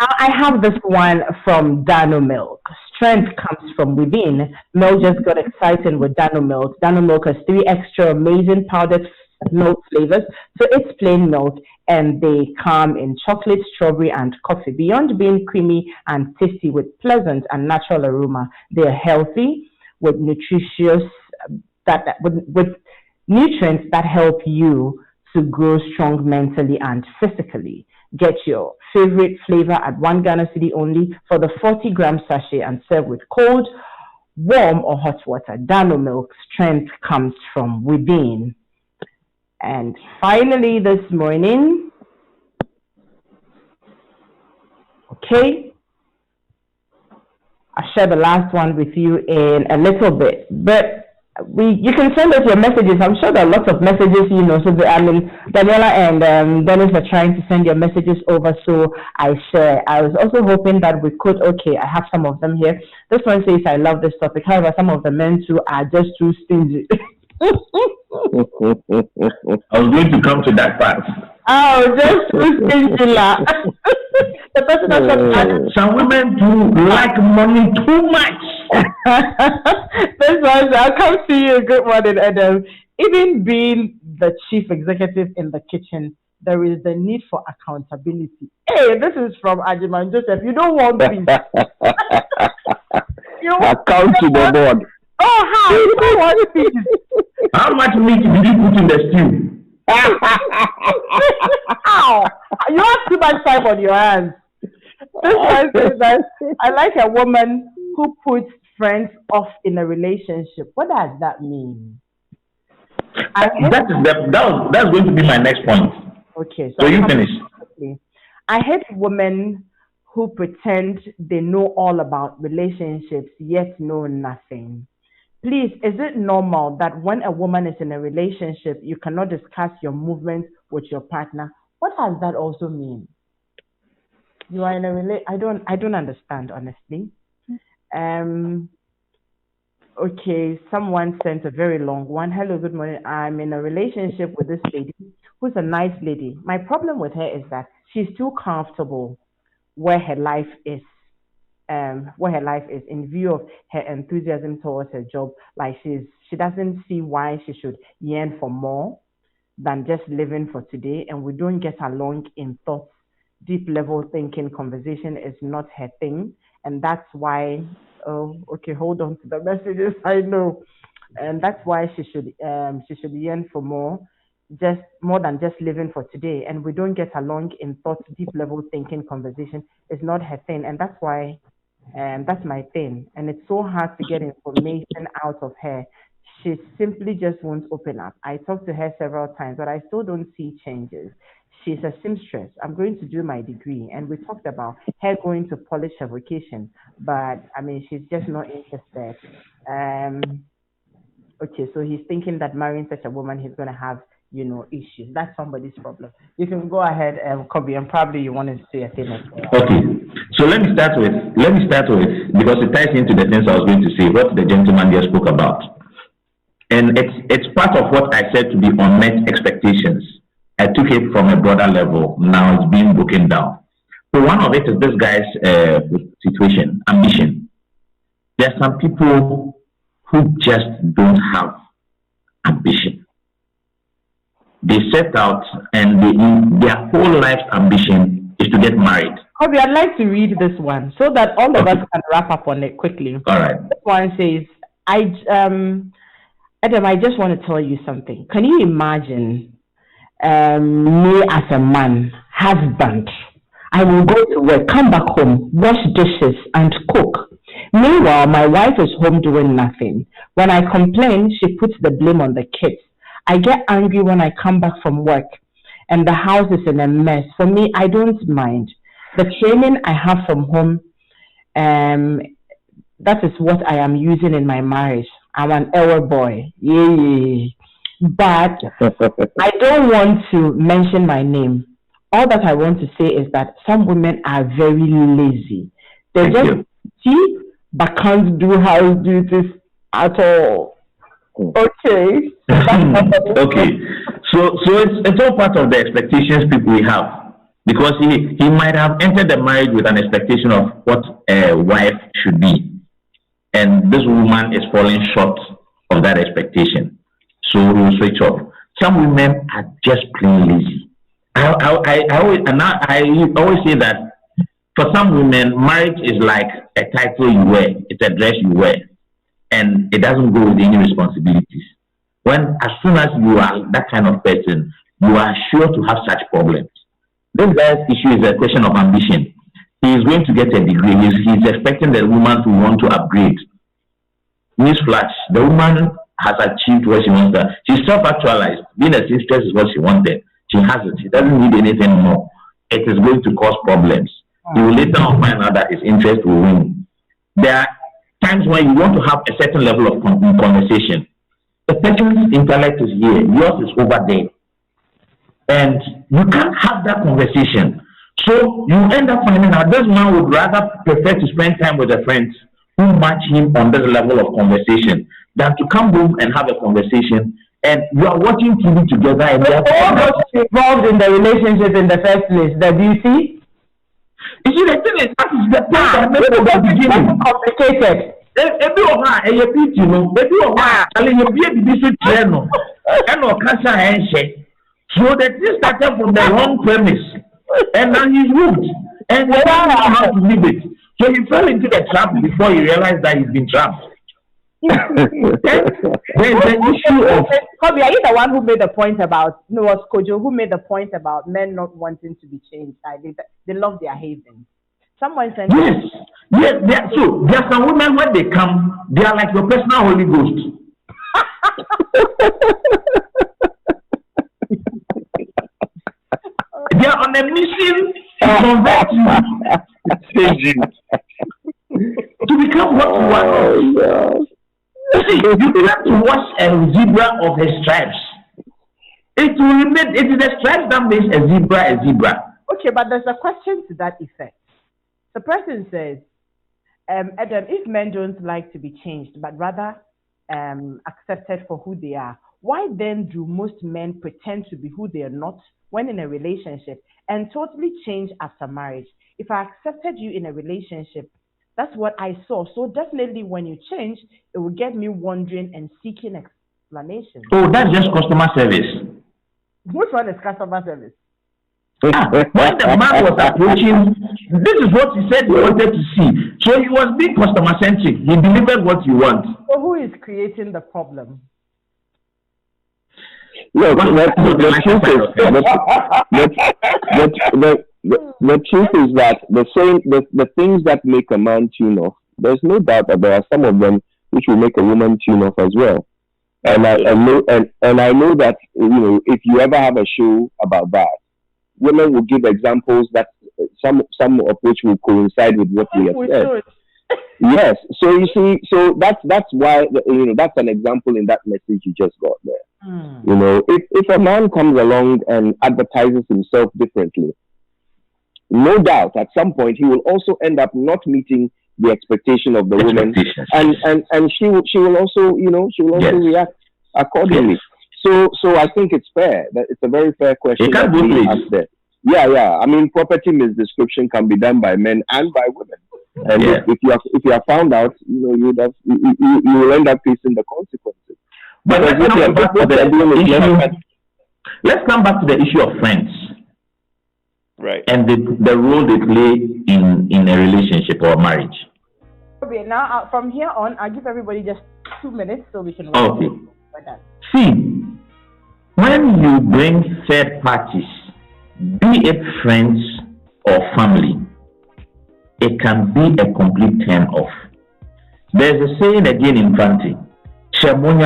Now I have this one from Dano Milk. Strength comes from within. Mel just got excited with Dano Milk. Dano Milk has 3 extra amazing powdered milk flavors. So it's plain milk, and they come in chocolate, strawberry, and coffee. Beyond being creamy and tasty with pleasant and natural aroma, they are healthy with nutritious with nutrients that help you to grow strong mentally and physically. Get your favorite flavor at 1 Ghana cedi only for the 40-gram sachet and serve with cold, warm, or hot water. Dano Milk, strength comes from within. And finally this morning, okay, I'll share the last one with you in a little bit, but you can send us your messages. I'm sure there are lots of messages, so Daniela and Dennis are trying to send your messages over, so I share. I was also hoping that we could, I have some of them here. This one says, I love this topic. However, some of the men too are just too stingy. I was going to come to that part. Oh, just too stingy. The person that some women do like money too much. This one, I'll come to you. Good morning, Adam. Even being the chief executive in the kitchen, there is the need for accountability. Hey, this is from Ajiman Joseph. You don't want peace. Account to the board. Oh, how? You don't want peace. How much meat did you put in the stew? Ow! You have too much time on your hands. This one says that I like a woman who puts friends off in a relationship. What does that mean? That's going to be my next point. Okay, so you finish. I hate women who pretend they know all about relationships yet know nothing. Please, is it normal that when a woman is in a relationship, you cannot discuss your movements with your partner? What does that also mean? You are in a I don't understand, honestly. Okay, someone sent a very long one. Hello, good morning. I'm in a relationship with this lady who's a nice lady. My problem with her is that she's too comfortable where her life is. In view of her enthusiasm towards her job, like she doesn't see why she should yearn for more than just living for today, and we don't get along in thoughts. Deep level thinking conversation is not her thing, and that's why. Oh, okay, hold on to the messages. I know, and that's why she should yearn for more, just more than just living for today, and we don't get along in thoughts. Deep level thinking conversation is not her thing, and that's why. That's my thing, and it's so hard to get information out of her. She simply just won't open up. I talked to her several times, but I still don't see changes. She's a seamstress. I'm going to do my degree, and we talked about her going to polish her vocation, but I mean, she's just not interested. Okay, so he's thinking that marrying such a woman, he's going to have, issues. That's somebody's problem. You can go ahead, Kobe, and probably you want to say a thing. Okay, so let me start with because it ties into the things I was going to say, what the gentleman just spoke about, and it's part of what I said to be unmet expectations. I took it from a broader level. Now it's being broken down. So one of it is this guy's situation, ambition. There are some people who just don't have ambition. They set out and their whole life's ambition is to get married. Kobe, I'd like to read this one so that all of us can wrap up on it quickly. All right. This one says, Adam, I just want to tell you something. Can you imagine me as a man, husband? I will go to work, come back home, wash dishes, and cook. Meanwhile, my wife is home doing nothing. When I complain, she puts the blame on the kids. I get angry when I come back from work and the house is in a mess. For me, I don't mind. The training I have from home, that is what I am using in my marriage. I'm an elder boy. Yeah. But I don't want to mention my name. All that I want to say is that some women are very lazy. They just see but can't do house duties at all. Okay. Okay. So it's all part of the expectations people have, because he might have entered the marriage with an expectation of what a wife should be, and this woman is falling short of that expectation. So he will switch off. Some women are just plain lazy. I always say that for some women, marriage is like a title you wear. It's a dress you wear, and it doesn't go with any responsibilities. As soon as you are that kind of person, you are sure to have such problems. This guy's issue is a question of ambition. He is going to get a degree. He's expecting the woman to want to upgrade. Newsflash, the woman has achieved what she wants. She's self-actualized. Being a seamstress is what she wanted. She has it. She doesn't need anything more. It is going to cause problems. He will later on find out that his interest will win. There are times when you want to have a certain level of conversation. The person's intellect is here. Yours is over there. And you can't have that conversation. So you end up finding out this man would rather prefer to spend time with a friend who match him on this level of conversation than to come home and have a conversation. And you are watching TV together and you are all involved in the relationship in the first place. The beauty. You see, the thing is, that is the point that makes it beginning complicated. Every of her, and you beat you know, every of her, and you be a bit channel, and no cancer handshake. So that this started from the wrong premise, and now he's hooked, and he doesn't know how to leave it. So he fell into the trap before he realized that he's been trapped. There's the issue of Kobe, are you the one who made the point about it was Kojo who made the point about men not wanting to be changed? They love their havens. Someone said yes. So there are some women when they come, they are like your personal Holy Ghost. on a mission to convert you. To become what you are. See, you can't wash a zebra of his stripes. It will remain. It is the stripes that makes a zebra. Okay, but there's a question to that effect. The person says, Adam, if men don't like to be changed, but rather accepted for who they are, why then do most men pretend to be who they are not when in a relationship and totally change after marriage? If I accepted you in a relationship, that's what I saw. So definitely when you change, it will get me wondering and seeking explanation. Oh, that's just customer service. Which one is customer service? When the man was approaching, this is what he said he wanted to see. So he was being customer centric. He delivered what you want. So who is creating the problem? Look, the truth is that the things that make a man tune off, there's no doubt that there are some of them which will make a woman tune off as well. And I know that, you know, if you ever have a show about that, women will give examples that some of which will coincide with what we have said. Yes. So you see, so that's why that's an example in that message you just got there. You know, if a man comes along and advertises himself differently, no doubt at some point he will also end up not meeting the expectation of the woman, and she will also react accordingly. Yes. So I think it's fair. That it's a very fair question. It can be there. Yeah. I mean, property misdescription can be done by men and by women. And if you are found out, you will end up facing the consequences. But let's come back to the issue of friends. Right. And the role they play in a relationship or marriage. Okay, now from here on, I'll give everybody just 2 minutes so we can okay. See, when you bring third parties, be it friends or family, it can be a complete turn off. There's a saying again in Franti, so once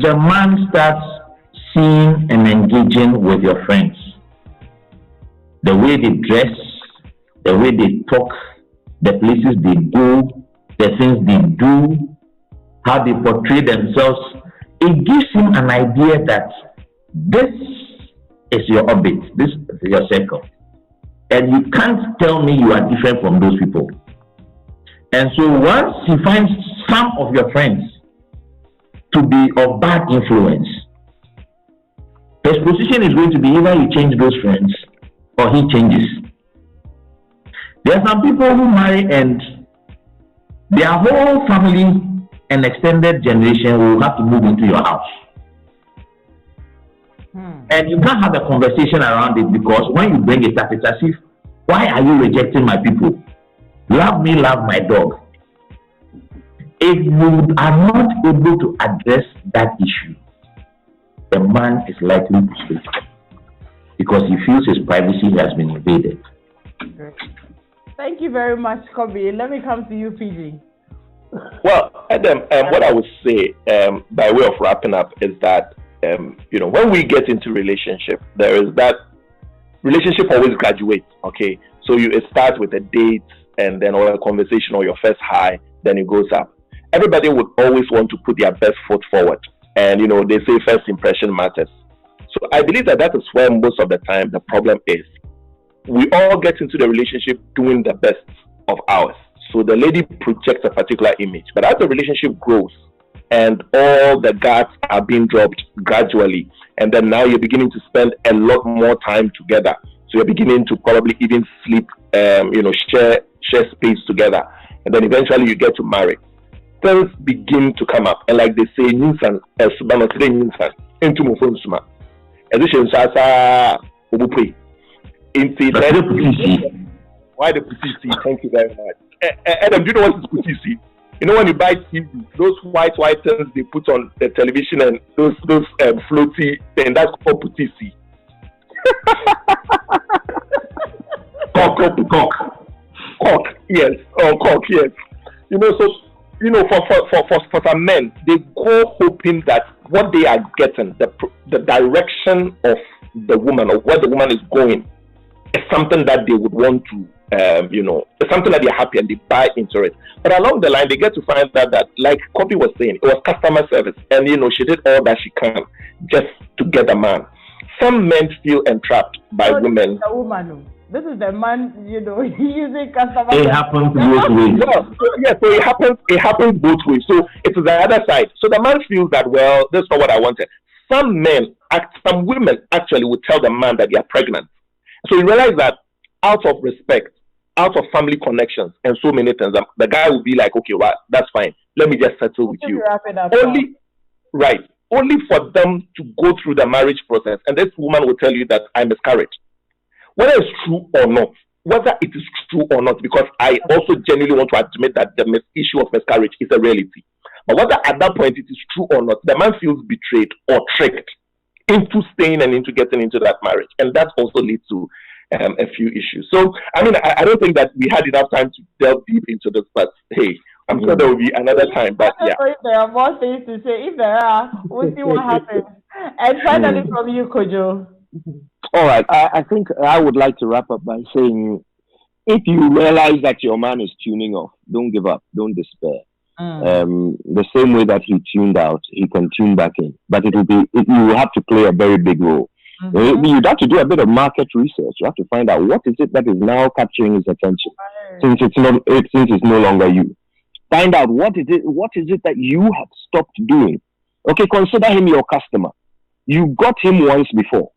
the man starts seeing and engaging with your friends, the way they dress, the way they talk, the places they go, the things they do, how they portray themselves, it gives him an idea that this is your orbit, this is your circle. And you can't tell me you are different from those people. And so once he finds some of your friends to be of bad influence, his position is going to be either you change those friends or he changes. There are some people who marry and their whole family and extended generation will have to move into your house. And you can't have a conversation around it because when you bring it up, it's as if, why are you rejecting my people? Love me, love my dog. If you are not able to address that issue, the man is likely to switch because he feels his privacy has been invaded. Thank you very much, Kobe. Let me come to you, PG. Well, Adam, what I would say by way of wrapping up is that when we get into relationship, there is that relationship always graduates. Okay, so it starts with a date and then or a conversation or your first high, then it goes up. Everybody would always want to put their best foot forward, and they say first impression matters. So I believe that is where most of the time the problem is. We all get into the relationship doing the best of ours. So the lady projects a particular image, but as the relationship grows and all the guards are being dropped gradually, and then now you're beginning to spend a lot more time together. So you're beginning to probably even sleep, share space together, and then eventually you get to marry. Things begin to come up, and like they say, "Ninsan esubano today ninsan into mufonsuma." Edition sasa ubupwe. Why the putisi? Thank you very much. Adam, do you know what is putisi? You know when you buy TV, those white things they put on the television and those floaty things, that's called putisi. Cock, yes. Oh, cock, yes. So you know, for some men, they go hoping that what they are getting, the direction of the woman or where the woman is going, is something that they would want to, you know, it's something that they're happy and they buy into it. But along the line, they get to find out that, like Kobe was saying, it was customer service, and you know, she did all that she can just to get a man. Some men feel entrapped by women. This is the man, you know, using customer. It happens both ways. So it happens both ways. So it's the other side. So the man feels that, well, that's not what I wanted. Some women actually would tell the man that they are pregnant. So you realize that out of respect, out of family connections, and so many things, the guy will be like, okay, well, that's fine. Let me just settle with you. Only for them to go through the marriage process, and this woman will tell you that I miscarried. Whether it's true or not, because I also genuinely want to admit that the issue of miscarriage is a reality. But whether at that point it is true or not, the man feels betrayed or tricked into staying and into getting into that marriage. And that also leads to a few issues. So, I mean, I don't think that we had enough time to delve deep into this, but hey, I'm sure there will be another time. But yeah. If there are more things to say, if there are, we'll see what happens. And finally from you, Kojo. All right. I think I would like to wrap up by saying, if you realize that your man is tuning off, don't give up, don't despair. The same way that he tuned out, he can tune back in, but you will have to play a very big role. You have to do a bit of market research. You have to find out what is it that is now capturing his attention, since it's no longer you. Find out what is it that you have stopped doing. Okay, consider him your customer. You got him once before.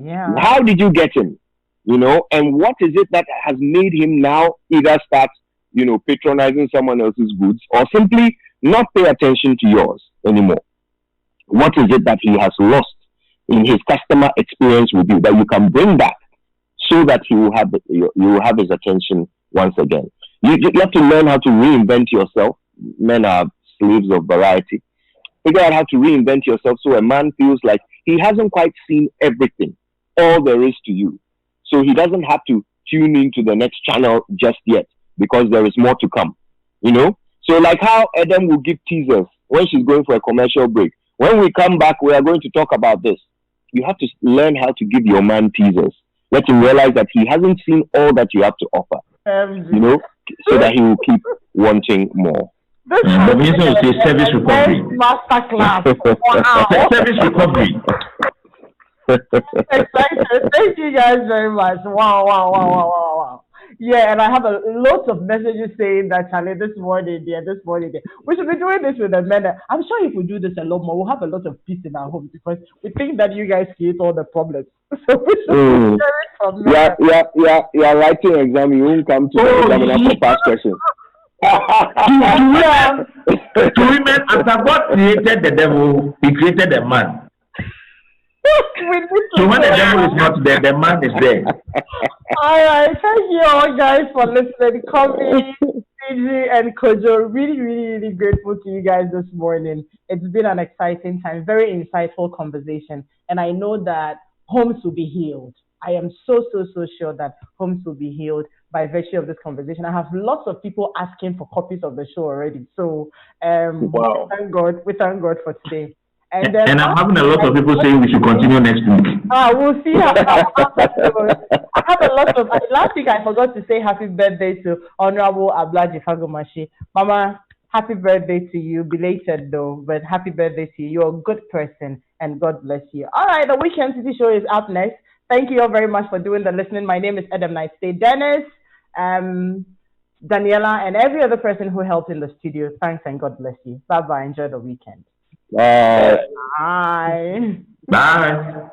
Yeah. How did you get him? You know, and what is it that has made him now either start, you know, patronizing someone else's goods or simply not pay attention to yours anymore? What is it that he has lost in his customer experience with you that you can bring back so that you will have his attention once again? You have to learn how to reinvent yourself. Men are slaves of variety. Figure out how to reinvent yourself so a man feels like he hasn't quite seen everything, all there is to you. So he doesn't have to tune into the next channel just yet because there is more to come. You know? So like how Adam will give teasers when she's going for a commercial break. When we come back, we are going to talk about this. You have to learn how to give your man teasers. Let him realize that he hasn't seen all that you have to offer. You know? So that he will keep wanting more. The reason is the service recovery. Masterclass. Wow. Service recovery. Thank you guys very much. Wow. Yeah, and I have a lot of messages saying that, Charlie, this morning there. We should be doing this with the men. I'm sure if we do this a lot more, we'll have a lot of peace in our homes because we think that you guys create all the problems. So we should be sharing from there. Yeah. Writing exam, you won't come to the exam and ask past questions. To women, after God created the devil, he created a man. So when the devil is not there, the man is there. All right, thank you all guys for listening. Kobe, CG, and Kojo, really grateful to you guys this morning. It's been an exciting time, very insightful conversation, and I know that homes will be healed. I am so sure that homes will be healed by virtue of this conversation. I have lots of people asking for copies of the show already. So wow. We thank God for today. And I'm having a lot of people saying we should continue next week. We'll see how that goes. I have a lot of. Last week I forgot to say happy birthday to Honorable Ablaji Fagomashi. Mama, happy birthday to you. Belated though, but happy birthday to you. You're a good person, and God bless you. All right, the Weekend City Show is up next. Thank you all very much for doing the listening. My name is Adam Nightstay. Dennis, Daniela, and every other person who helped in the studio. Thanks and God bless you. Bye-bye. Enjoy the weekend. Bye. Bye. Bye.